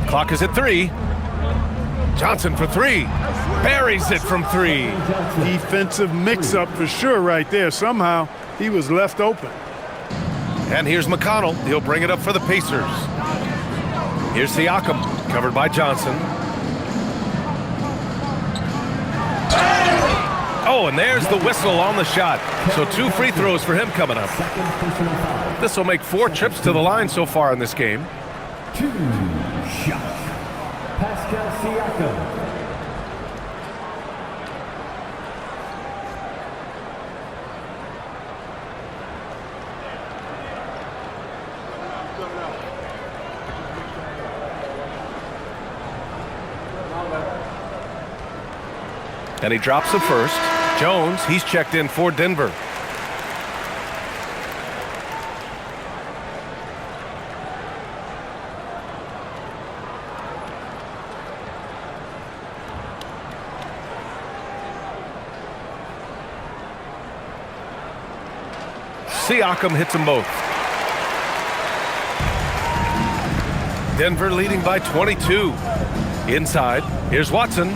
Clock is at 3. Johnson for 3. Buries it from 3. Defensive mix-up for sure right there. Somehow he was left open. And here's McConnell. He'll bring it up for the Pacers. Here's Siakam, covered by Johnson. Oh, and there's the whistle on the shot. So 2 free throws for him coming up. This will make 4 trips to the line so far in this game. 2 shots. Pascal Siakam. And he drops the first. Jones, he's checked in for Denver. Siakam hits them both. Denver leading by 22. Inside, here's Watson.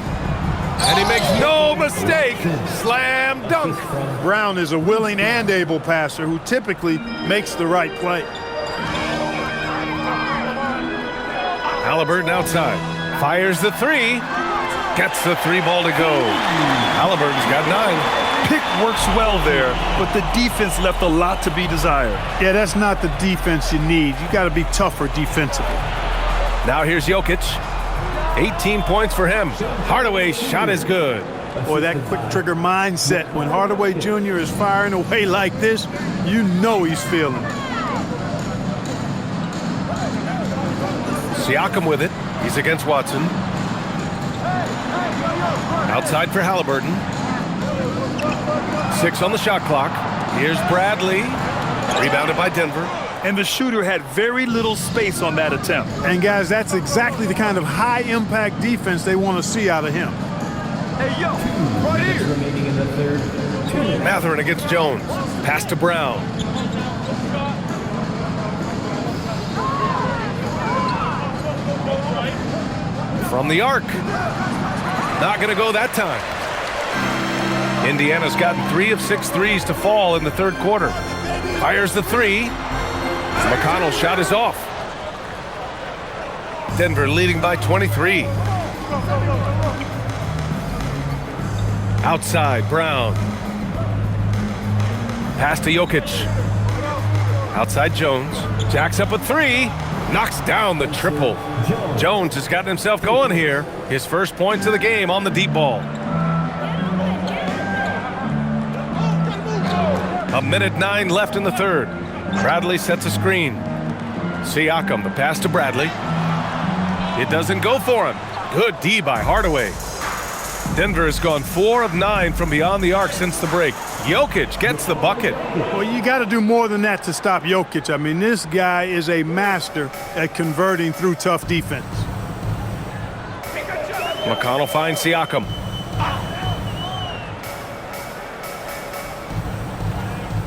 And he makes no mistake. Slam dunk. Brown is a willing and able passer who typically makes the right play. Halliburton outside. Fires the 3. Gets the 3 ball to go. Halliburton's got 9. Pick works well there, but the defense left a lot to be desired. Yeah, that's not the defense you need. You got to be tougher defensively. Now here's Jokic. 18 points for him. Hardaway's shot is good. Boy, that quick trigger mindset. When Hardaway Jr. is firing away like this, you know he's feeling it. Siakam with it. He's against Watson. Outside for Halliburton. 6 on the shot clock. Here's Bradley. Rebounded by Denver. And the shooter had very little space on that attempt. And, guys, that's exactly the kind of high-impact defense they want to see out of him. Hey, yo, right here. Remaining in the third. Mathurin against Jones. Pass to Brown. From the arc. Not going to go that time. Indiana's gotten 3 of 6 threes to fall in the third quarter. Fires the three. McConnell's shot is off. Denver leading by 23. Outside, Brown. Pass to Jokic. Outside Jones. Jacks up a three. Knocks down the triple. Jones has gotten himself going here. His first points of the game on the deep ball. A minute 9 left in the third. Bradley sets a screen. Siakam, the pass to Bradley. It doesn't go for him. Good D by Hardaway. Denver has gone 4 of 9 from beyond the arc since the break. Jokic gets the bucket. Well, you got to do more than that to stop Jokic. I mean, this guy is a master at converting through tough defense. McConnell finds Siakam.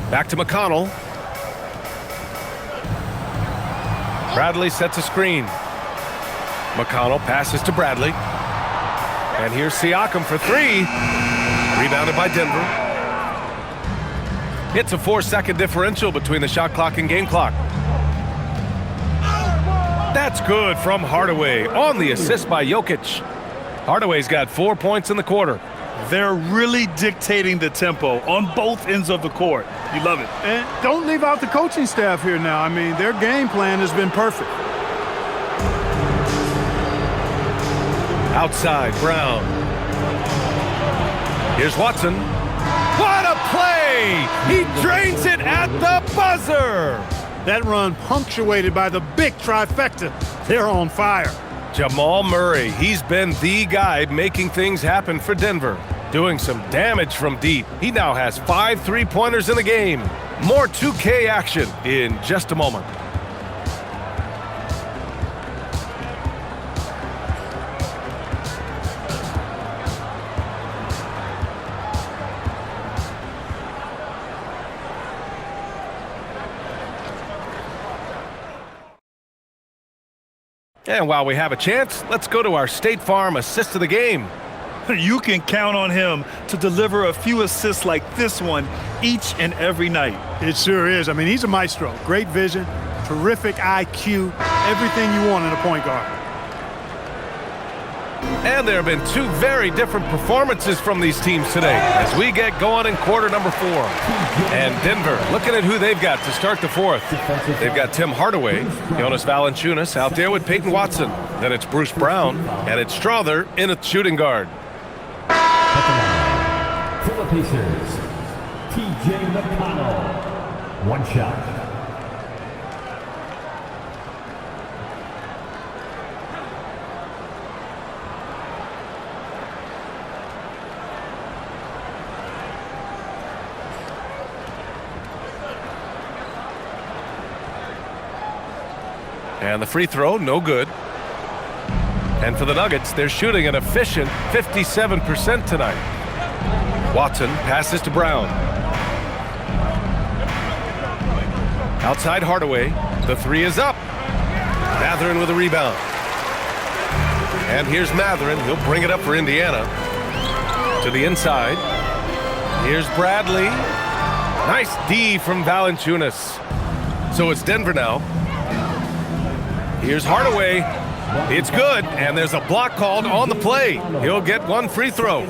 Back to McConnell. Bradley sets a screen. McConnell passes to Bradley. And here's Siakam for three. Rebounded by Denver. It's a 4-second differential between the shot clock and game clock. That's good from Hardaway on the assist by Jokic. Hardaway's got 4 points in the quarter. They're really dictating the tempo on both ends of the court. You love it. And don't leave out the coaching staff here now. I mean, their game plan has been perfect. Outside, Brown. Here's Watson. What a play! He drains it at the buzzer! That run punctuated by the big trifecta. They're on fire. Jamal Murray, he's been the guy making things happen for Denver. Doing some damage from deep. He now has 5 3-pointers in the game. More 2K action in just a moment. And while we have a chance, let's go to our State Farm assist of the game. You can count on him to deliver a few assists like this one each and every night. It sure is. I mean, he's a maestro. Great vision, terrific IQ, everything you want in a point guard. And there have been 2 very different performances from these teams today as we get going in quarter number 4. And Denver, looking at who they've got to start the fourth. They've got Tim Hardaway, Jonas Valanciunas out there with Peyton Watson. Then it's Bruce Brown, and it's Strother in a shooting guard. For the Pacers, T.J. McConnell. One shot. And the free throw, no good. And for the Nuggets, they're shooting an efficient 57% tonight. Watson passes to Brown. Outside Hardaway, the three is up. Mathurin with a rebound. And here's Mathurin, he'll bring it up for Indiana. To the inside. Here's Bradley. Nice D from Valanciunas. So it's Denver now. Here's Hardaway. It's good, and there's a block called on the play. He'll get one free throw.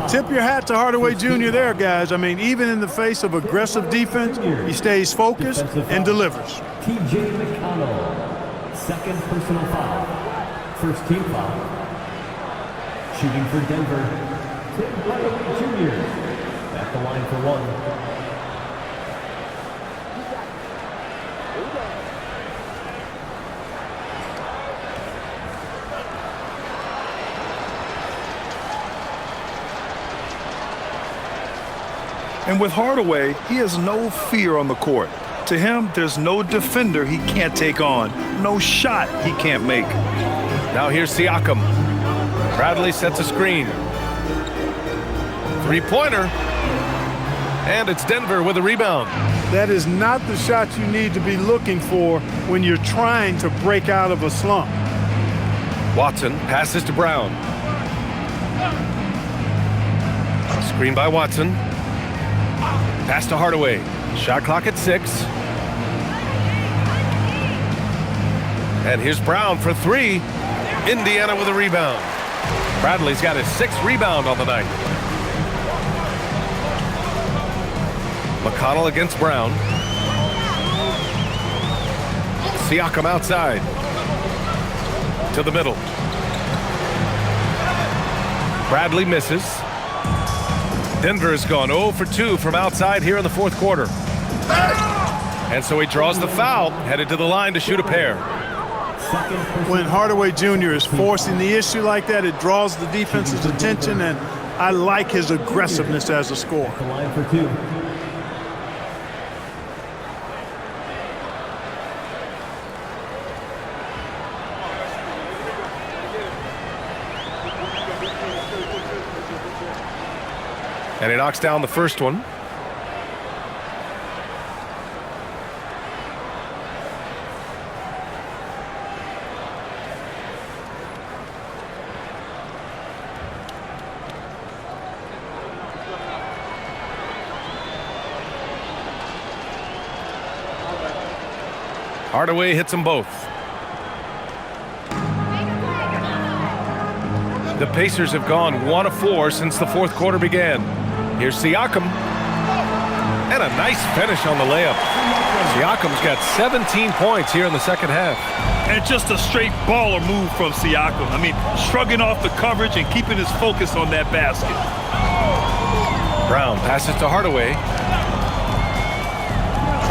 Tip your hat to Hardaway Jr. there, guys. I mean, even in the face of aggressive defense, he stays focused and delivers. T.J. McConnell, second personal foul. First team foul. Shooting for Denver, Tim Hardaway Jr. at the line for one. And with Hardaway, he has no fear on the court. To him, there's no defender he can't take on, no shot he can't make. Now here's Siakam. Bradley sets a screen. Three-pointer. And it's Denver with a rebound. That is not the shot you need to be looking for when you're trying to break out of a slump. Watson passes to Brown. Screen by Watson. Pass to Hardaway. Shot clock at 6. And here's Brown for 3. Indiana with a rebound. Bradley's got his 6th rebound on the night. McConnell against Brown. Siakam outside. To the middle. Bradley misses. Denver has gone 0 for 2 from outside here in the fourth quarter. And so he draws the foul, headed to the line to shoot a pair. When Hardaway Jr. is forcing the issue like that, it draws the defense's attention, and I like his aggressiveness as a scorer. The line for 2. And he knocks down the first one. Hardaway hits them both. The Pacers have gone 1 of 4 since the fourth quarter began. Here's Siakam. And a nice finish on the layup. Siakam's got 17 points here in the second half. And just a straight baller move from Siakam. I mean, shrugging off the coverage and keeping his focus on that basket. Brown passes to Hardaway.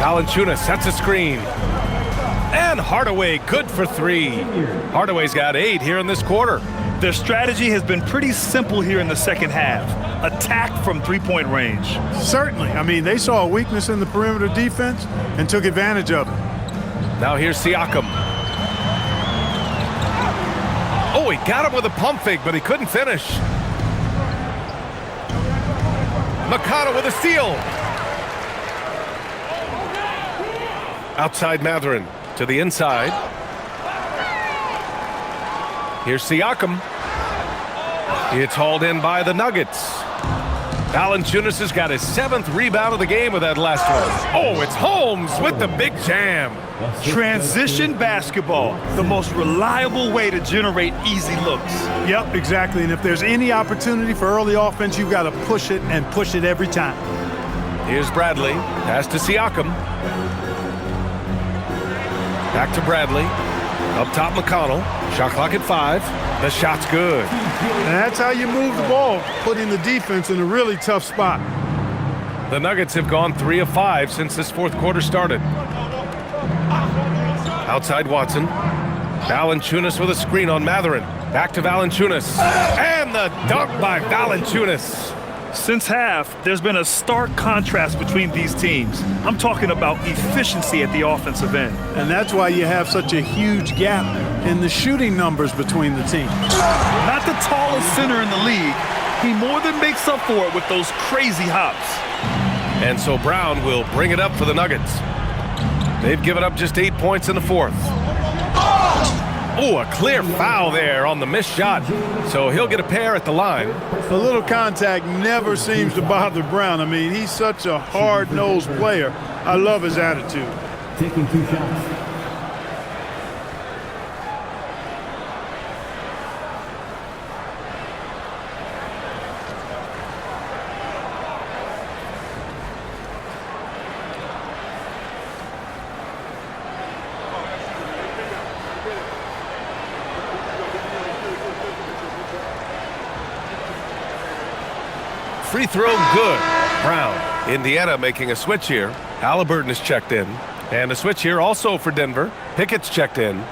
Valanciunas sets a screen. And Hardaway good for 3. Hardaway's got 8 here in this quarter. Their strategy has been pretty simple here in the second half. Attack from three-point range. Certainly. I mean, they saw a weakness in the perimeter defense and took advantage of it. Now here's Siakam. Oh, he got him with a pump fake, but he couldn't finish. McConnell with a steal. Outside Mathurin to the inside. Here's Siakam. It's hauled in by the Nuggets. Valanciunas has got his 7th rebound of the game with that last one. Oh, it's Holmes with the big jam. Transition basketball, the most reliable way to generate easy looks. Yep, exactly. And if there's any opportunity for early offense, you've got to push it and push it every time. Here's Bradley. Pass to Siakam. Back to Bradley. Up top, McConnell. Shot clock at 5. The shot's good. And that's how you move the ball, putting the defense in a really tough spot. The Nuggets have gone 3 of 5 since this fourth quarter started. Outside Watson. Valanciunas with a screen on Mathurin. Back to Valanciunas. And the dunk by Valanciunas. Since half, there's been a stark contrast between these teams. I'm talking about efficiency at the offensive end. And that's why you have such a huge gap in the shooting numbers between the teams. Not the tallest center in the league. He more than makes up for it with those crazy hops. And so Brown will bring it up for the Nuggets. They've given up just 8 points in the fourth. Oh, a clear foul there on the missed shot. So he'll get a pair at the line. A little contact never seems to bother Brown. I mean, he's such a hard-nosed player. I love his attitude. Taking 2 shots. Free throw good. Brown. Indiana making a switch here. Halliburton is checked in. And a switch here also for Denver. Pickett's checked in.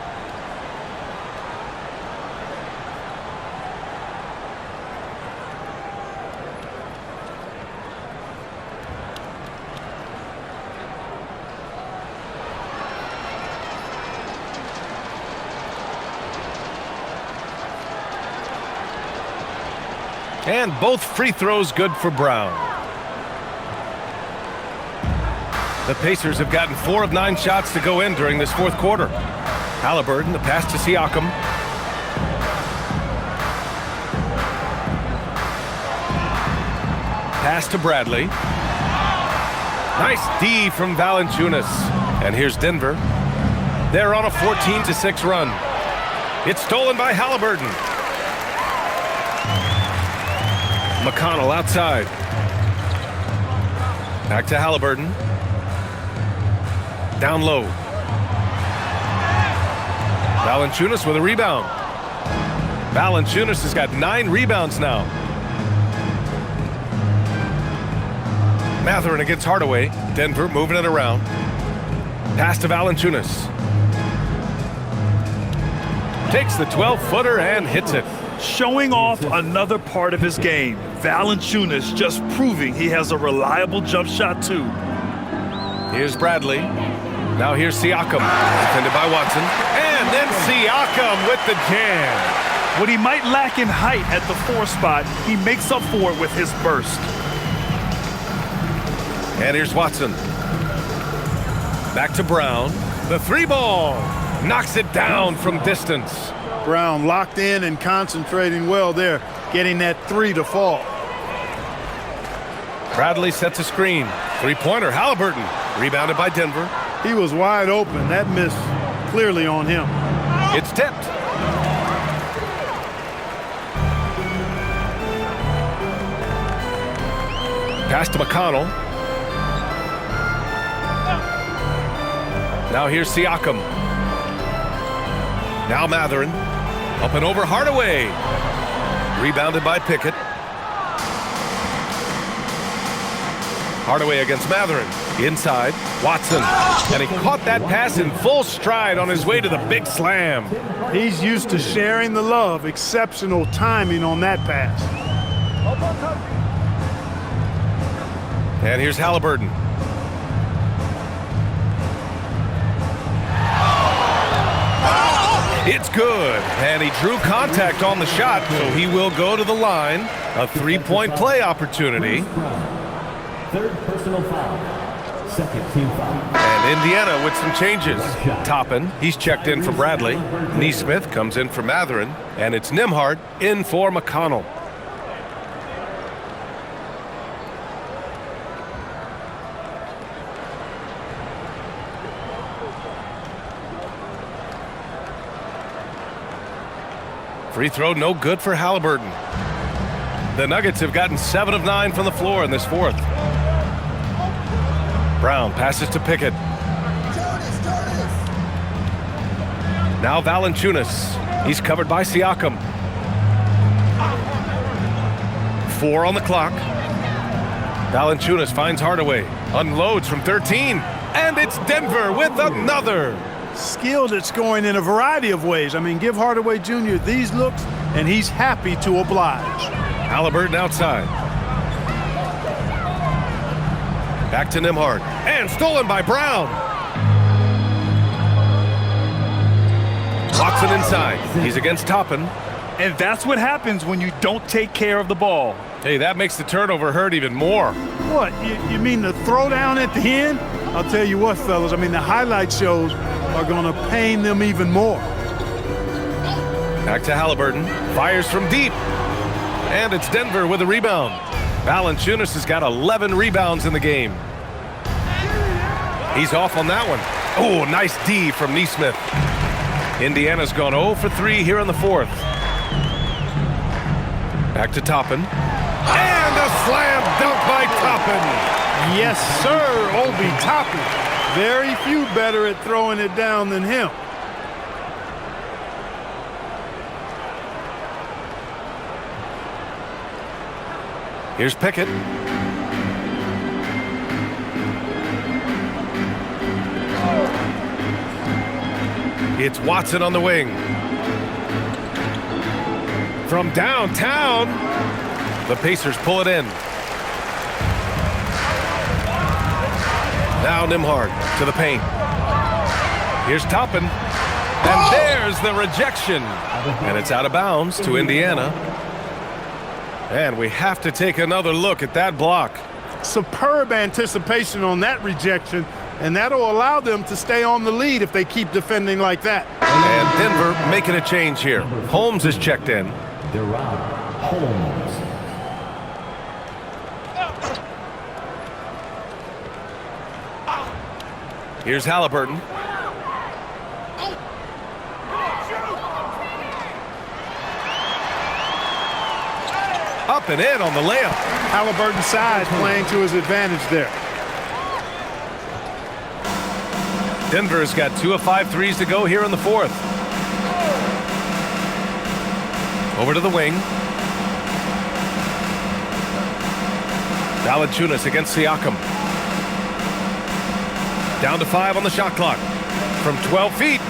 And both free throws good for Brown. The Pacers have gotten 4 of 9 shots to go in during this fourth quarter. Halliburton, the pass to Siakam. Pass to Bradley. Nice D from Valanciunas. And here's Denver. They're on a 14-6 run. It's stolen by Halliburton. McConnell outside. Back to Halliburton. Down low. Valanciunas with a rebound. Valanciunas has got 9 rebounds now. Mathurin against Hardaway. Denver moving it around. Pass to Valanciunas. Takes the 12-footer and hits it. Showing off another part of his game. Valanciunas just proving he has a reliable jump shot too. Here's Bradley. Now here's Siakam. Defended by Watson. And then Siakam with the jam. What he might lack in height at the 4 spot, he makes up for it with his burst. And here's Watson. Back to Brown. The 3-ball. Knocks it down from distance. Brown locked in and concentrating well there, getting that 3 to fall. Bradley sets a screen. 3-pointer, Halliburton. Rebounded by Denver. He was wide open. That miss clearly on him. It's tipped. Pass to McConnell. Now here's Siakam. Now Mathurin. Up and over Hardaway. Rebounded by Pickett. Hardaway against Mathurin. Inside. Watson. And he caught that pass in full stride on his way to the big slam. He's used to sharing the love. Exceptional timing on that pass. And here's Halliburton. It's good, and he drew contact on the shot, so he will go to the line. A 3-point play opportunity. 3rd personal foul. 2nd team foul. And Indiana with some changes. Toppin, he's checked in for Bradley. Nesmith comes in for Mathurin, and it's Nembhard in for McConnell. Free throw no good for Halliburton. The Nuggets have gotten 7 of 9 from the floor in this fourth. Brown passes to Pickett. Now Valanciunas. He's covered by Siakam. 4 on the clock. Valanciunas finds Hardaway. Unloads from 13. And it's Denver with another. Skilled at scoring in a variety of ways. I mean, give Hardaway Jr. these looks, and he's happy to oblige. Halliburton outside. Back to Nembhard. And stolen by Brown. Watson inside. He's against Toppin. And that's what happens when you don't take care of the ball. Hey, that makes the turnover hurt even more. What, you mean the throwdown at the end? I'll tell you what, fellas, I mean, the highlight shows are going to pain them even more. Back to Halliburton. Fires from deep. And it's Denver with a rebound. Valanciunas has got 11 rebounds in the game. He's off on that one. Oh, nice D from Nesmith. Indiana's gone 0 for 3 here in the fourth. Back to Toppin. And a slam dunk by Toppin. Yes, sir, Obi Toppin. Very few better at throwing it down than him. Here's Pickett. It's Watson on the wing. From downtown, the Pacers pull it in. Now Nembhard to the paint. Here's Toppin. And there's the rejection. And it's out of bounds to Indiana. And we have to take another look at that block. Superb anticipation on that rejection, and that'll allow them to stay on the lead if they keep defending like that. And Denver making a change here. Holmes is checked in. Holmes. Here's Halliburton. Up and in on the layup. Halliburton's side playing to his advantage there. Denver's got 2 of 5 threes to go here in the fourth. Over to the wing. Valanciunas against Siakam. Down to 5 on the shot clock. From 12 feet.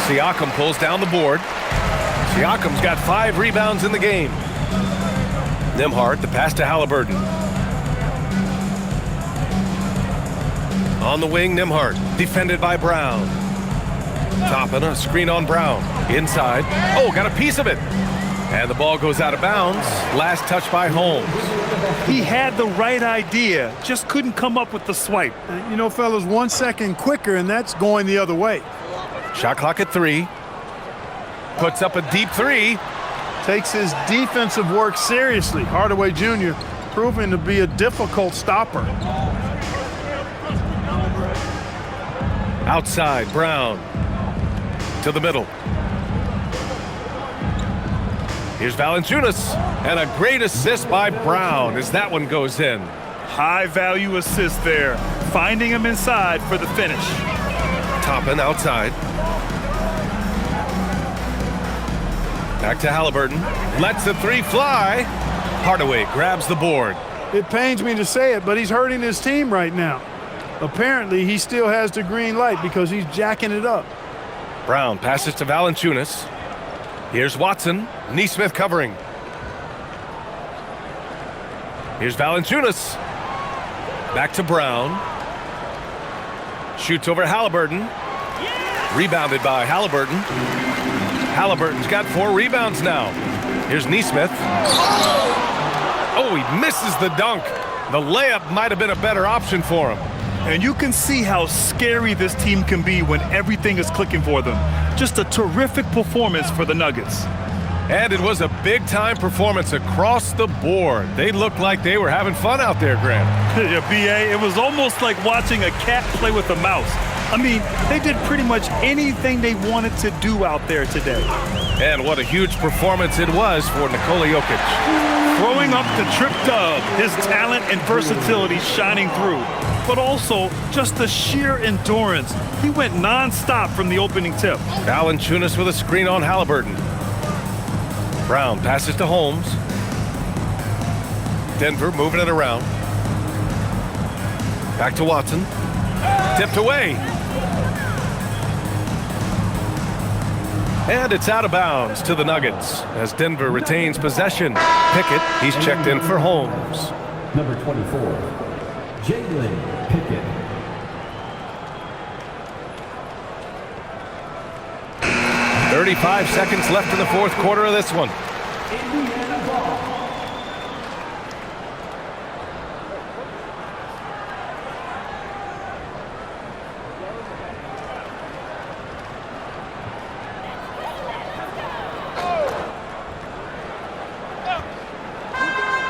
Siakam pulls down the board. Siakam's got 5 rebounds in the game. Nembhard, the pass to Halliburton. On the wing, Nembhard, defended by Brown. Toppin, a screen on Brown. Inside. Oh, got a piece of it. And the ball goes out of bounds. Last touch by Holmes. He had the right idea, just couldn't come up with the swipe. You know, fellas, 1 second quicker, and that's going the other way. Shot clock at 3. Puts up a deep 3. Takes his defensive work seriously. Hardaway Jr. proving to be a difficult stopper. Outside, Brown. To the middle. Here's Valanciunas. And a great assist by Brown as that one goes in. High value assist there. Finding him inside for the finish. Toppin outside. Back to Halliburton. Lets the 3 fly. Hardaway grabs the board. It pains me to say it, but he's hurting his team right now. Apparently, he still has the green light because he's jacking it up. Brown passes to Valanciunas. Here's Watson. Nesmith covering. Here's Valanciunas. Back to Brown. Shoots over Halliburton. Rebounded by Halliburton. Halliburton's got 4 rebounds now. Here's Nesmith. Oh, he misses the dunk. The layup might have been a better option for him. And you can see how scary this team can be when everything is clicking for them. Just a terrific performance for the Nuggets. And it was a big-time performance across the board. They looked like they were having fun out there, Grant. Yeah, B.A., it was almost like watching a cat play with a mouse. I mean, they did pretty much anything they wanted to do out there today. And what a huge performance it was for Nikola Jokic. Throwing up the trip dub, his talent and versatility shining through. But also just the sheer endurance. He went non-stop from the opening tip. Valanciunas with a screen on Halliburton. Brown passes to Holmes. Denver moving it around. Back to Watson. Tipped away. And it's out of bounds to the Nuggets as Denver retains possession. Pickett, he's checked in for Holmes. Number 24, Jalen Pickett. 35 seconds left in the fourth quarter of this one. Indiana ball.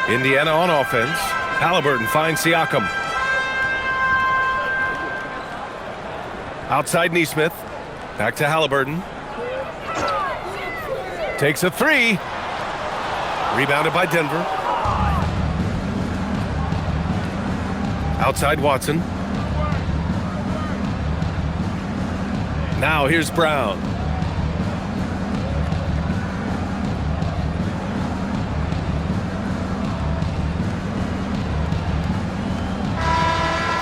Indiana on offense. Halliburton finds Siakam. Outside Nesmith. Back to Halliburton. Takes a 3. Rebounded by Denver. Outside Watson. Now here's Brown.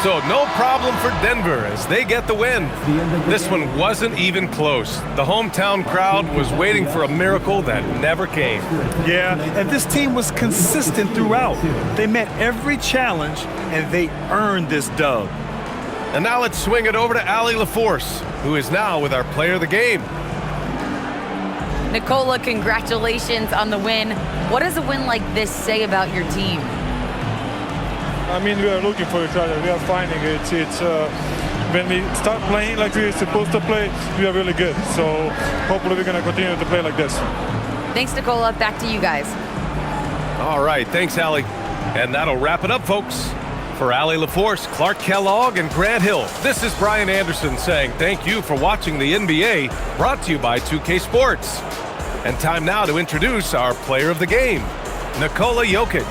So no problem for Denver as they get the win. This one wasn't even close. The hometown crowd was waiting for a miracle that never came. Yeah, and this team was consistent throughout. They met every challenge, and they earned this dub. And now let's swing it over to Allie LaForce, who is now with our player of the game. Nikola, congratulations on the win. What does a win like this say about your team? I mean, we are looking for each other. We are finding it. When we start playing like we're supposed to play, we are really good. So hopefully we're going to continue to play like this. Thanks, Nikola. Back to you guys. All right, thanks, Allie. And that'll wrap it up, folks. For Allie LaForce, Clark Kellogg, and Grant Hill, this is Brian Anderson saying thank you for watching the NBA, brought to you by 2K Sports. And time now to introduce our player of the game, Nikola Jokic.